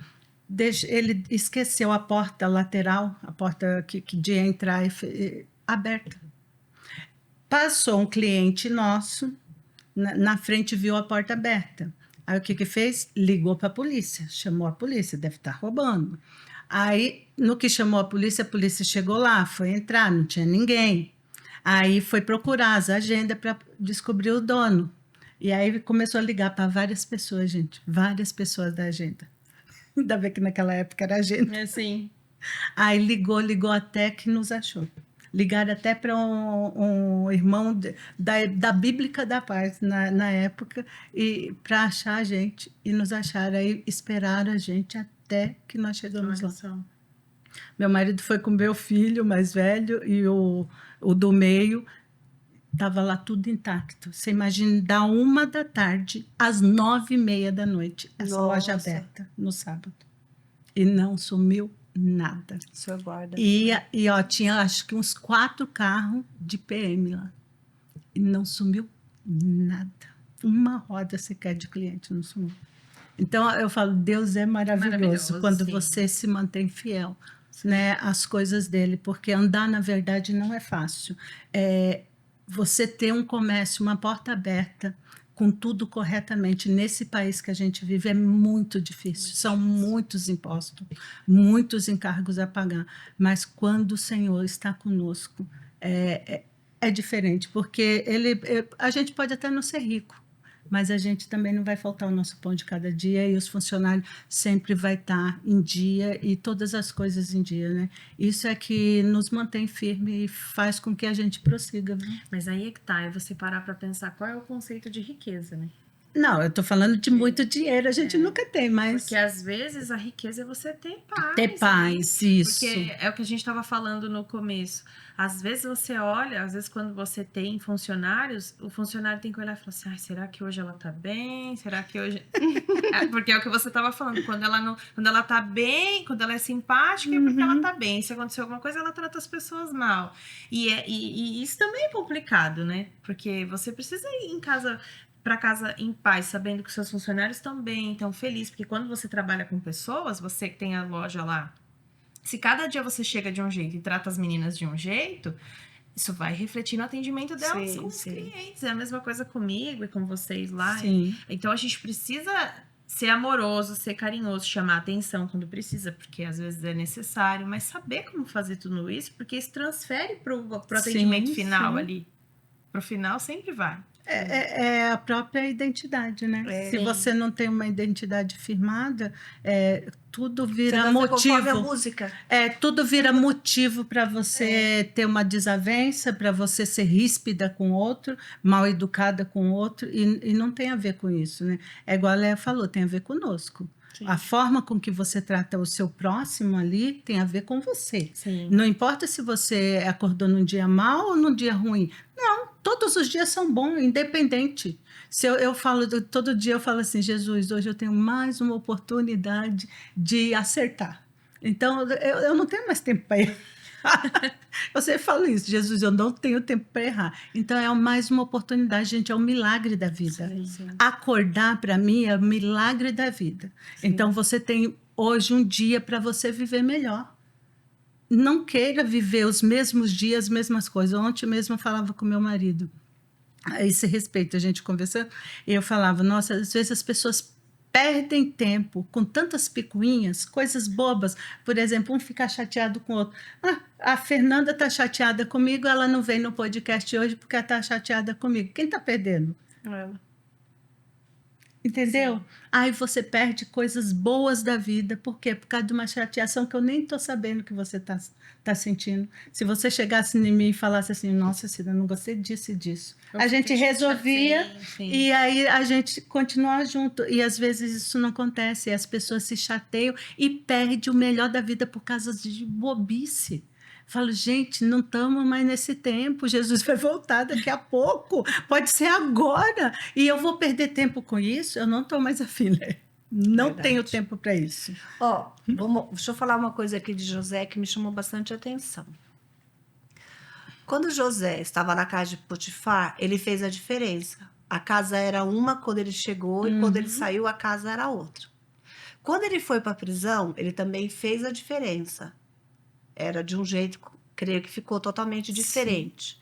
Ele esqueceu a porta lateral, a porta de entrar aberta. Passou um cliente nosso, na frente viu a porta aberta. Aí o que fez? Ligou para a polícia, chamou a polícia, deve estar roubando. Aí, no que chamou a polícia chegou lá, foi entrar, não tinha ninguém. Aí foi procurar as agendas para descobrir o dono. E aí começou a ligar para várias pessoas, gente, várias pessoas da agenda. Ainda bem que naquela época era agenda. Sim. Aí ligou até que nos achou. Ligaram até para um irmão da Bíblica da Paz, na época, e para achar a gente, e nos acharam. Aí esperaram a gente até que nós chegamos lá. Meu marido foi com meu filho mais velho e o do meio. Estava lá tudo intacto. Você imagina, da 1h às 9h30 essa loja aberta no sábado. E não sumiu nada. O senhor guarda. E ó, tinha acho que uns 4 carros de PM lá. E não sumiu nada. Uma roda sequer de cliente não sumiu. Então eu falo, Deus é maravilhoso quando sim. você se mantém fiel, né, às coisas dele, porque andar na verdade não é fácil. Você ter um comércio, uma porta aberta, com tudo corretamente, nesse país que a gente vive, é muito difícil. São muitos impostos, muitos encargos a pagar. Mas quando o Senhor está conosco, é diferente, porque a gente pode até não ser rico, mas a gente também não vai faltar o nosso pão de cada dia, e os funcionários sempre vai estar em dia, e todas as coisas em dia, né? Isso é que nos mantém firme e faz com que a gente prossiga. Né? Mas aí é que tá, é você parar para pensar qual é o conceito de riqueza, né? Não, eu estou falando de muito dinheiro, a gente nunca tem, mas... Porque às vezes a riqueza é você ter paz. Ter paz, né? Isso. Porque é o que a gente estava falando no começo. Às vezes você olha, às vezes quando você tem funcionários, o funcionário tem que olhar e falar assim, será que hoje ela tá bem? Será que hoje... Porque é o que você estava falando, quando ela tá bem, quando ela é simpática, é porque ela tá bem. Se acontecer alguma coisa, ela trata as pessoas mal. E isso também é complicado, né? Porque você precisa ir para casa em paz, sabendo que seus funcionários estão bem, estão felizes, porque quando você trabalha com pessoas, você que tem a loja lá, se cada dia você chega de um jeito e trata as meninas de um jeito, isso vai refletir no atendimento delas com os clientes. É a mesma coisa comigo e com vocês lá. Sim. Então a gente precisa ser amoroso, ser carinhoso, chamar atenção quando precisa, porque às vezes é necessário, mas saber como fazer tudo isso, porque isso transfere pro atendimento final ali. Pro final sempre vai. É a própria identidade, né? Se você não tem uma identidade firmada, tudo vira motivo. A música. Tudo vira motivo para você ter uma desavença, para você ser ríspida com o outro, mal educada com o outro, e não tem a ver com isso, né? É igual a Léa falou, tem a ver conosco. Sim. A forma com que você trata o seu próximo ali tem a ver com você. Sim. Não importa se você acordou num dia mal ou num dia ruim. Não, todos os dias são bons, independente. Se eu falo, todo dia eu falo assim, Jesus, hoje eu tenho mais uma oportunidade de acertar. Então, eu não tenho mais tempo para errar. Eu sempre falo isso, Jesus, eu não tenho tempo para errar. Então, é mais uma oportunidade, gente, é um milagre da vida. Sim. Acordar, para mim, é o milagre da vida. Sim. Então, você tem hoje um dia para você viver melhor. Não queira viver os mesmos dias, as mesmas coisas. Ontem mesmo eu falava com meu marido, a esse respeito, a gente conversando, e eu falava, nossa, às vezes as pessoas perdem tempo com tantas picuinhas, coisas bobas. Por exemplo, um ficar chateado com o outro. A Fernanda está chateada comigo, ela não vem no podcast hoje porque ela está chateada comigo. Quem está perdendo? Ela. Entendeu? Sim. Aí você perde coisas boas da vida. Por quê? Por causa de uma chateação que eu nem estou sabendo que você está sentindo. Se você chegasse em mim e falasse assim, nossa, Cida, não gostei disso e disso. A gente resolvia e aí a gente continua junto. E às vezes isso não acontece. E as pessoas se chateiam e perdem o melhor da vida por causa de bobice. Falo, gente, não estamos mais nesse tempo. Jesus vai voltar daqui a pouco. Pode ser agora. E eu vou perder tempo com isso? Eu não estou mais afim, né? Não tenho tempo para isso. Deixa eu falar uma coisa aqui de José que me chamou bastante atenção. Quando José estava na casa de Potifar, ele fez a diferença. A casa era uma quando ele chegou e quando ele saiu, a casa era outra. Quando ele foi para a prisão, ele também fez a diferença. Era de um jeito, creio que ficou totalmente diferente. Sim.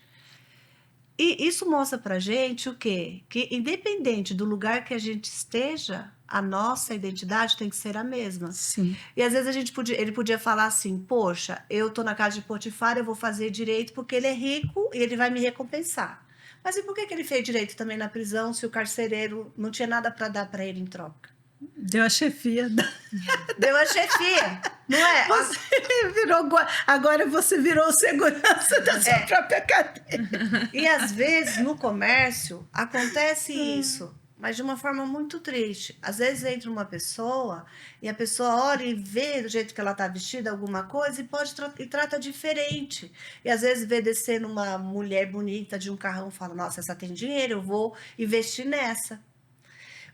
E isso mostra pra gente o quê? Que independente do lugar que a gente esteja, a nossa identidade tem que ser a mesma. Sim. E às vezes ele podia falar assim, poxa, eu tô na casa de Potifar, eu vou fazer direito porque ele é rico e ele vai me recompensar. Mas e por que ele fez direito também na prisão se o carcereiro não tinha nada para dar para ele em troca? Deu a chefia. Deu a chefia. Não é? Agora você virou segurança da sua própria cadeia. E às vezes no comércio acontece isso, mas de uma forma muito triste. Às vezes entra uma pessoa e a pessoa olha e vê do jeito que ela está vestida alguma coisa e trata diferente. E às vezes vê descendo uma mulher bonita de um carrão e fala: nossa, essa tem dinheiro, eu vou investir nessa.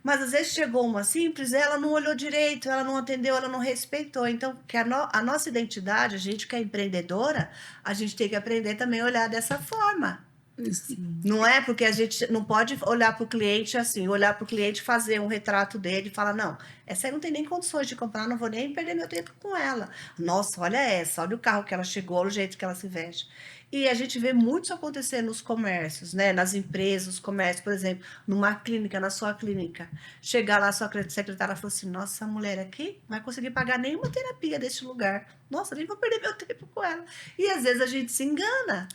Mas às vezes chegou uma simples, ela não olhou direito, ela não atendeu, ela não respeitou. Então, que a nossa identidade, a gente que é empreendedora, a gente tem que aprender também a olhar dessa forma. Sim. Não é porque a gente não pode olhar para o cliente assim, olhar para o cliente, fazer um retrato dele e falar: não, essa aí não tem nem condições de comprar, não vou nem perder meu tempo com ela. Nossa, olha essa, olha o carro que ela chegou, olha o jeito que ela se veste. E a gente vê muito isso acontecer nos comércios, né? Nas empresas, nos comércios, por exemplo, numa clínica, na sua clínica. Chegar lá, a sua secretária falou assim: nossa, essa mulher aqui não vai conseguir pagar nenhuma terapia desse lugar. Nossa, nem vou perder meu tempo com ela. E às vezes a gente se engana.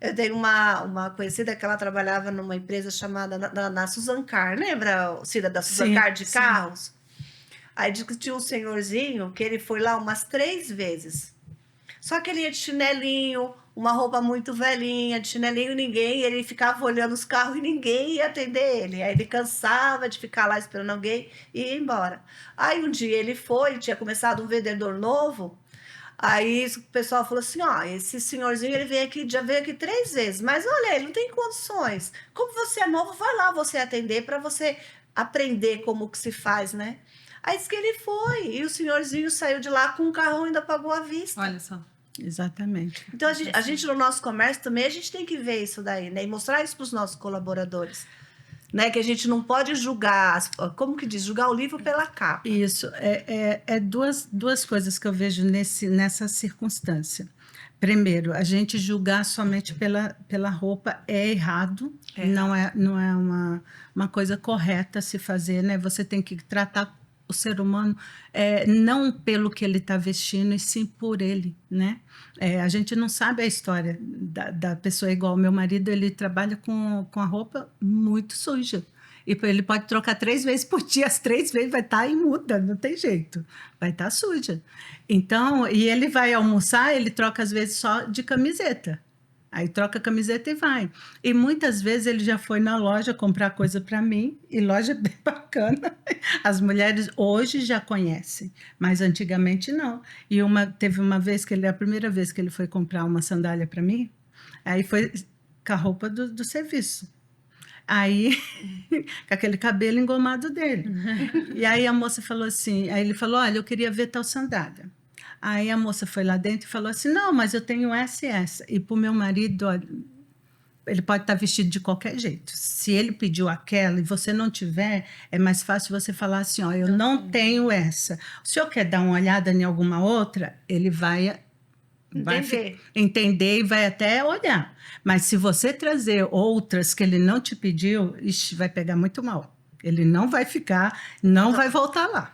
Eu tenho uma conhecida que ela trabalhava numa empresa chamada na Suzan Car. Lembra, Cida, da Suzan Car de carros? Aí diz que tinha um senhorzinho que ele foi lá umas 3 vezes. Só que ele ia de chinelinho, uma roupa muito velhinha, de chinelinho ninguém, e ele ficava olhando os carros e ninguém ia atender ele. Aí ele cansava de ficar lá esperando alguém e ia embora. Aí um dia ele foi, tinha começado um vendedor novo, aí o pessoal falou assim: ó, esse senhorzinho ele já veio aqui 3 vezes, mas olha, ele não tem condições. Como você é novo, vai lá você atender para você aprender como que se faz, né? Aí disse que ele foi, e o senhorzinho saiu de lá com um carrão e ainda pagou à vista. Olha só. Exatamente. Então, a gente no nosso comércio também, a gente tem que ver isso daí, né? E mostrar isso para os nossos colaboradores. Né? Que a gente não pode julgar, como que diz? Julgar o livro pela capa. Isso. É duas coisas que eu vejo nessa circunstância. Primeiro, a gente julgar somente pela roupa é errado. Não é uma coisa correta a se fazer, né? Você tem que tratar o ser humano não pelo que ele está vestindo, e sim por ele, né? A gente não sabe a história da pessoa. Igual meu marido, ele trabalha com a roupa muito suja. E ele pode trocar 3 vezes por dia, as 3 vezes vai estar imunda, não tem jeito, vai estar suja. Então, e ele vai almoçar, ele troca às vezes só de camiseta. Aí troca a camiseta e vai. E muitas vezes ele já foi na loja comprar coisa para mim, e loja bem bacana. As mulheres hoje já conhecem, mas antigamente não. E teve uma vez a primeira vez que ele foi comprar uma sandália para mim, aí foi com a roupa do serviço. Aí, com aquele cabelo engomado dele. E aí a moça falou assim, aí ele falou: olha, eu queria ver tal sandália. Aí a moça foi lá dentro e falou assim: não, mas eu tenho essa e essa. E para o meu marido, olha, ele pode estar vestido de qualquer jeito. Se ele pediu aquela e você não tiver, é mais fácil você falar assim: ó, eu não tenho essa. O senhor quer dar uma olhada em alguma outra? Ele vai entender e vai até olhar. Mas se você trazer outras que ele não te pediu, vai pegar muito mal. Ele não vai ficar, não vai voltar lá.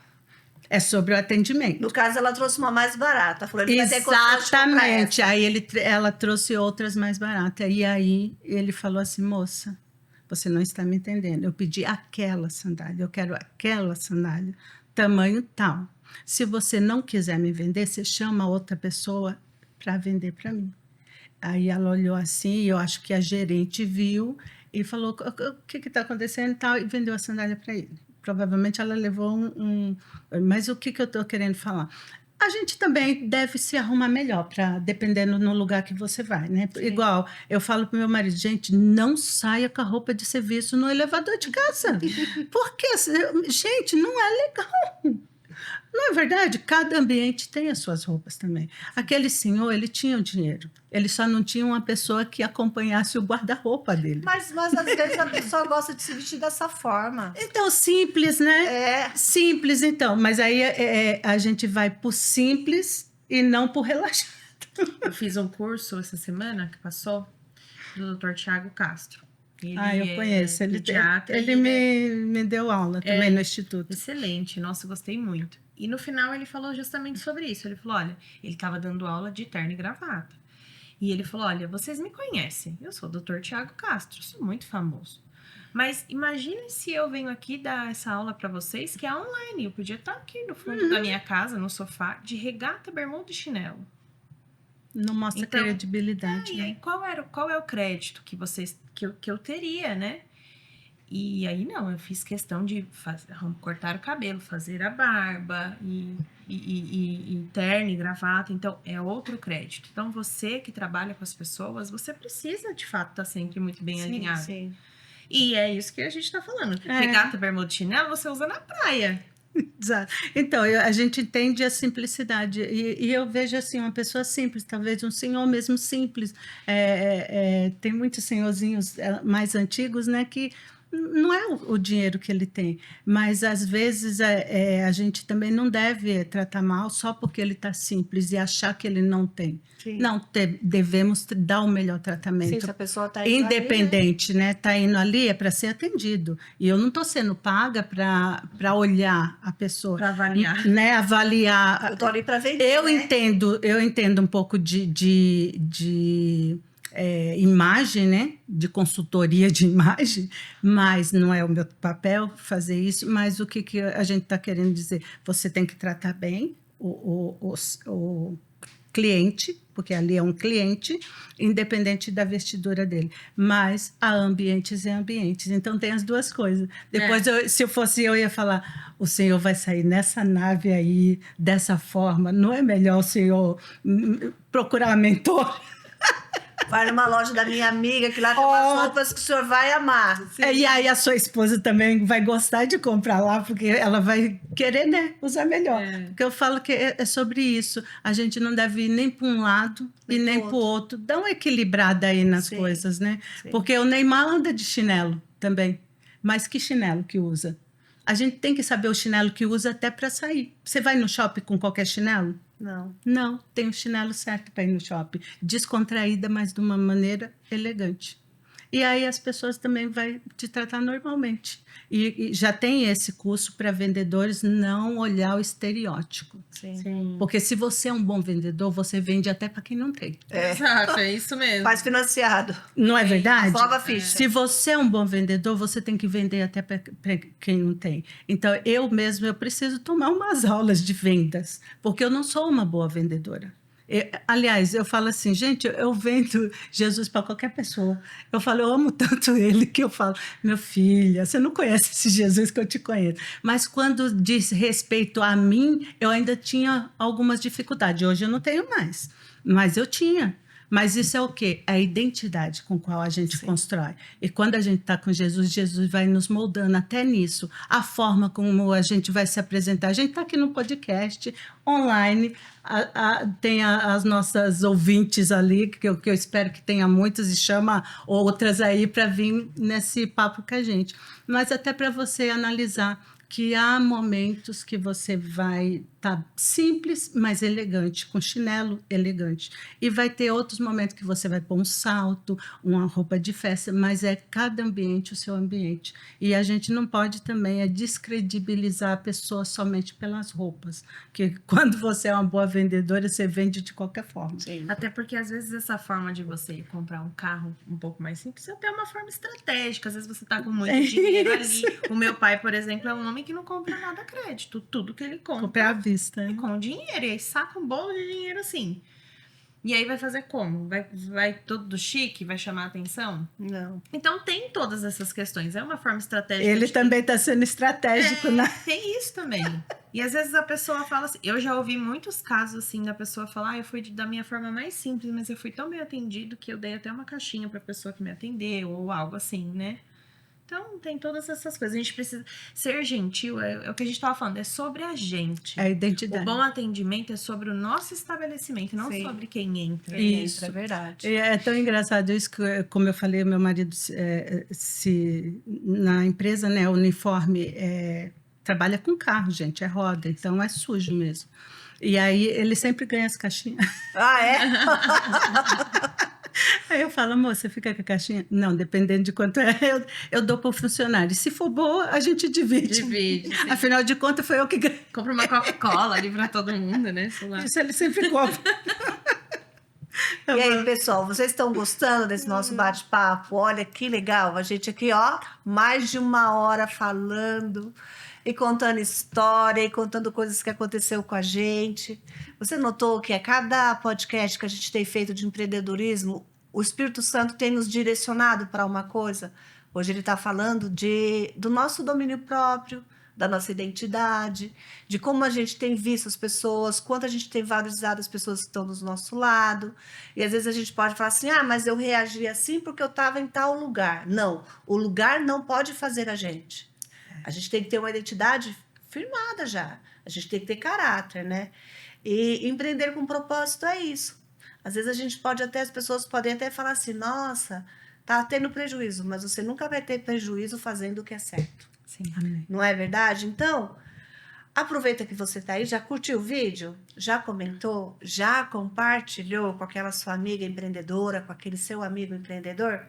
É sobre o atendimento. No caso, ela trouxe uma mais barata. Falou: ele vai ter condições de comprar exatamente. essa. Aí ela trouxe outras mais baratas. E aí ele falou assim: moça, você não está me entendendo. Eu pedi aquela sandália, eu quero aquela sandália, tamanho tal. Se você não quiser me vender, você chama outra pessoa para vender para mim. Aí ela olhou assim, e eu acho que a gerente viu e falou: o que está acontecendo e tal, e vendeu a sandália para ele. Provavelmente ela levou Mas o que eu estou querendo falar? A gente também deve se arrumar melhor, dependendo no lugar que você vai, né? Sim. Igual, eu falo para o meu marido: gente, não saia com a roupa de serviço no elevador de casa. Porque, gente, não é legal. Não é verdade? Cada ambiente tem as suas roupas também. Aquele senhor, ele tinha o dinheiro. Ele só não tinha uma pessoa que acompanhasse o guarda-roupa dele. Mas às vezes a pessoa gosta de se vestir dessa forma. Então, simples, né? Simples, então. Mas aí a gente vai por simples e não por relaxado. Eu fiz um curso essa semana que passou do Dr. Tiago Castro. Eu conheço. Ele me deu aula também no Instituto. Excelente. Nossa, eu gostei muito. E no final ele falou justamente sobre isso. Ele falou: olha, ele estava dando aula de terno e gravata. E ele falou: olha, vocês me conhecem. Eu sou o Dr. Tiago Castro, sou muito famoso. Mas imagine se eu venho aqui dar essa aula para vocês, que é online. Eu podia estar aqui no fundo da minha casa, no sofá, de regata, bermuda e chinelo. Não mostra Então, credibilidade, E aí, né? qual é o crédito que eu teria, né? E aí, não, eu fiz questão de cortar o cabelo, fazer a barba e terno e gravata. Então, é outro crédito. Então, você que trabalha com as pessoas, você precisa, de fato, estar sempre muito bem alinhado. Sim. E é isso que a gente tá falando. É. Regata, bermuda e chinelo, você usa na praia. Exato. Então, a gente entende a simplicidade. E eu vejo assim, uma pessoa simples, talvez um senhor mesmo simples. Tem muitos senhorzinhos mais antigos, né, que não é o dinheiro que ele tem, mas às vezes a gente também não deve tratar mal só porque ele está simples e achar que ele não tem. Sim. Não, devemos dar o melhor Sim, tratamento. se a pessoa está indo Independente, né? Tá indo ali é para ser atendido. E eu não estou sendo paga para olhar a pessoa, Para avaliar. né? Avaliar. eu tô ali para vender. Eu né? entendo um pouco de imagem, né? De consultoria de imagem, mas não é o meu papel fazer isso. Mas o que a gente está querendo dizer? Você tem que tratar bem o cliente, porque ali é um cliente, independente da vestidura dele. Mas há ambientes e ambientes. Então, tem as duas coisas. Depois, se eu fosse eu ia falar, o senhor vai sair nessa nave aí, dessa forma. Não é melhor o senhor procurar uma mentor? Vai numa loja da minha amiga, que lá tem umas roupas que o senhor vai amar. E aí a sua esposa também vai gostar de comprar lá, porque ela vai querer, né, usar melhor. Porque eu falo que é sobre isso. A gente não deve ir nem para um lado e nem para o outro. Dá uma equilibrada aí nas coisas, né? Sim. Porque o Neymar anda de chinelo também. Mas que chinelo que usa? A gente tem que saber o chinelo que usa até para sair. Você vai no shopping com qualquer chinelo? Não. Não, tem o chinelo certo para ir no shopping. Descontraída, mas de uma maneira elegante. E aí as pessoas também vão te tratar normalmente. E já tem esse curso para vendedores não olhar o estereótipo. Sim. Porque se você é um bom vendedor, você vende até para quem não tem. Exato, é isso mesmo. Faz financiado. Não é verdade? Prova a ficha. Se você é um bom vendedor, você tem que vender até para quem não tem. Então, eu preciso tomar umas aulas de vendas, porque eu não sou uma boa vendedora. Aliás, eu falo assim, gente, eu vendo Jesus para qualquer pessoa. Eu falo, eu amo tanto ele que eu falo, meu filho, você não conhece esse Jesus que eu te conheço. Mas quando diz respeito a mim, eu ainda tinha algumas dificuldades. Hoje eu não tenho mais, mas eu tinha. Mas isso é o quê? É a identidade com a qual a gente constrói. E quando a gente está com Jesus, Jesus vai nos moldando até nisso. A forma como a gente vai se apresentar. A gente está aqui no podcast, online, tem as nossas ouvintes ali, que eu espero que tenha muitas, e chama outras aí para vir nesse papo com a gente. Mas até para você analisar que há momentos que você vai estar simples, mas elegante, com chinelo elegante. E vai ter outros momentos que você vai pôr um salto, uma roupa de festa, mas é cada ambiente o seu ambiente. E a gente não pode também descredibilizar a pessoa somente pelas roupas, porque quando você é uma boa vendedora, você vende de qualquer forma. Sim. Até porque, às vezes, essa forma de você comprar um carro um pouco mais simples é até uma forma estratégica. Às vezes, você tá com muito dinheiro ali. O meu pai, por exemplo, é um homem que não compra nada a crédito. Tudo que ele compra à vista, né? com dinheiro. E aí, saca um bolo de dinheiro assim. E aí, vai fazer como? Vai todo chique? Vai chamar a atenção? Não. Então, tem todas essas questões. É uma forma estratégica. Ele também está sendo estratégico, né? Tem isso também. E às vezes a pessoa fala assim, eu já ouvi muitos casos assim da pessoa falar, eu fui da minha forma mais simples, mas eu fui tão bem atendido que eu dei até uma caixinha pra pessoa que me atendeu, ou algo assim, né? Então, tem todas essas coisas. A gente precisa ser gentil, é o que a gente tava falando, é sobre a gente. É a identidade. O bom atendimento é sobre o nosso estabelecimento, não Sim. sobre quem entra. Isso. É verdade. E é tão engraçado isso que, como eu falei, meu marido na empresa, né, o uniforme trabalha com carro, gente, é roda, então é sujo mesmo. E aí ele sempre ganha as caixinhas. Ah, é? Aí eu falo, amor, você fica com a caixinha? Não, dependendo de quanto é, eu dou para o funcionário. E se for boa, a gente divide. Sim. Afinal de contas, foi eu que ganhei. Compra uma Coca-Cola ali pra todo mundo, né? Sei lá. Isso ele sempre compra. E aí, pessoal, vocês estão gostando desse nosso bate-papo? Olha que legal, a gente aqui, ó, mais de 1 hora falando e contando história e contando coisas que aconteceu com a gente. Você notou que a cada podcast que a gente tem feito de empreendedorismo, o Espírito Santo tem nos direcionado para uma coisa? Hoje ele está falando do nosso domínio próprio, da nossa identidade, de como a gente tem visto as pessoas, quanto a gente tem valorizado as pessoas que estão do nosso lado. E às vezes a gente pode falar assim, mas eu reagi assim porque eu estava em tal lugar. Não, o lugar não pode fazer a gente. A gente tem que ter uma identidade firmada já. A gente tem que ter caráter, né? E empreender com propósito é isso. Às vezes as pessoas podem até falar assim, nossa, tá tendo prejuízo, mas você nunca vai ter prejuízo fazendo o que é certo. Sim, amém. Não é verdade? Então, aproveita que você está aí, já curtiu o vídeo? Já comentou? Já compartilhou com aquela sua amiga empreendedora, com aquele seu amigo empreendedor?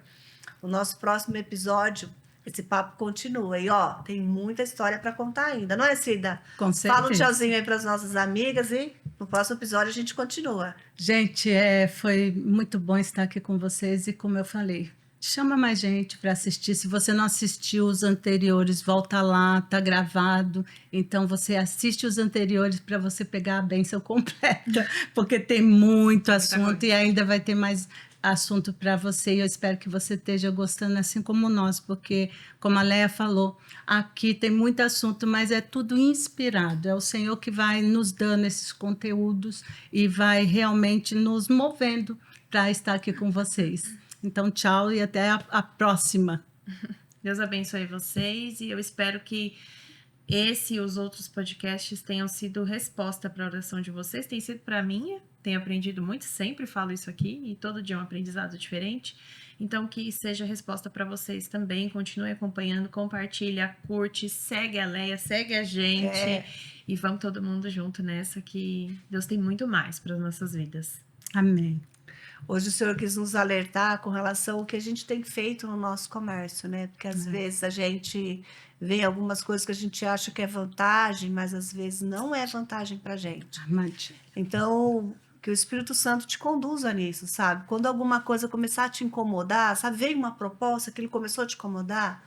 O nosso próximo episódio, esse papo continua. E, ó, tem muita história para contar ainda, não é, Cida? Com certeza. Fala um tchauzinho aí para as nossas amigas e no próximo episódio a gente continua. Gente, foi muito bom estar aqui com vocês e como eu falei, chama mais gente para assistir. Se você não assistiu os anteriores, volta lá, tá gravado. Então você assiste os anteriores para você pegar a bênção completa, porque tem muito assunto e ainda vai ter mais assunto para você. E eu espero que você esteja gostando assim como nós, porque como a Leia falou, aqui tem muito assunto, mas é tudo inspirado. É o Senhor que vai nos dando esses conteúdos e vai realmente nos movendo para estar aqui com vocês. Então, tchau e até a próxima. Deus abençoe vocês e eu espero que esse e os outros podcasts tenham sido resposta para a oração de vocês. Tem sido para mim, tenho aprendido muito, sempre falo isso aqui e todo dia é um aprendizado diferente. Então, que seja resposta para vocês também. Continue acompanhando, compartilha, curte, segue a Leia, segue a gente e vamos todo mundo junto nessa que Deus tem muito mais para as nossas vidas. Amém. Hoje o Senhor quis nos alertar com relação ao que a gente tem feito no nosso comércio, né? Porque às vezes a gente vê algumas coisas que a gente acha que é vantagem, mas às vezes não é vantagem para a gente. Amante. Então, que o Espírito Santo te conduza nisso, sabe? Quando alguma coisa começar a te incomodar, sabe? Veio uma proposta que ele começou a te incomodar,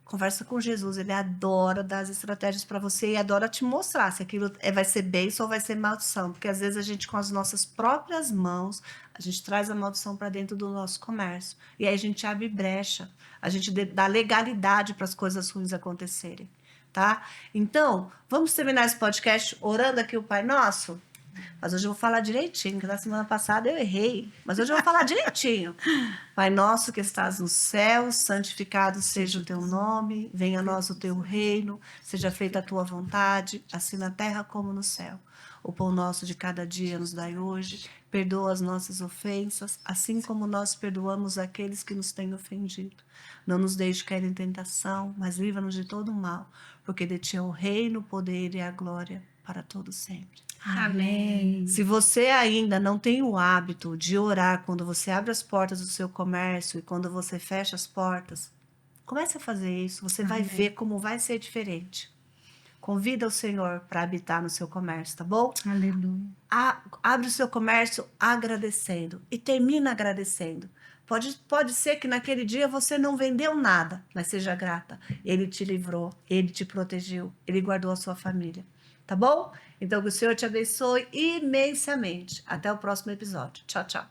conversa com Jesus, ele adora dar as estratégias para você e adora te mostrar se aquilo vai ser bênção ou vai ser maldição, porque às vezes a gente com as nossas próprias mãos, a gente traz a maldição para dentro do nosso comércio e aí a gente abre brecha, a gente dá legalidade para as coisas ruins acontecerem, tá? Então, vamos terminar esse podcast orando aqui o Pai Nosso? Mas hoje eu vou falar direitinho, porque na semana passada eu errei. Mas hoje eu vou falar direitinho. Pai nosso que estás no céu, santificado seja o teu nome, venha a nós o teu reino, seja feita a tua vontade, assim na terra como no céu. O pão nosso de cada dia nos dai hoje, perdoa as nossas ofensas, assim como nós perdoamos aqueles que nos têm ofendido. Não nos deixe cair em tentação, mas livra-nos de todo o mal, porque de ti é o reino, o poder e a glória para todo sempre. Amém. Se você ainda não tem o hábito de orar quando você abre as portas do seu comércio e quando você fecha as portas, comece a fazer isso. Você vai ver como vai ser diferente. Convida o Senhor para habitar no seu comércio, tá bom? Aleluia. Abre o seu comércio agradecendo e termina agradecendo. Pode ser que naquele dia você não vendeu nada, mas seja grata. Ele te livrou, ele te protegeu, ele guardou a sua família. Tá bom? Então, que o Senhor te abençoe imensamente. Até o próximo episódio. Tchau, tchau.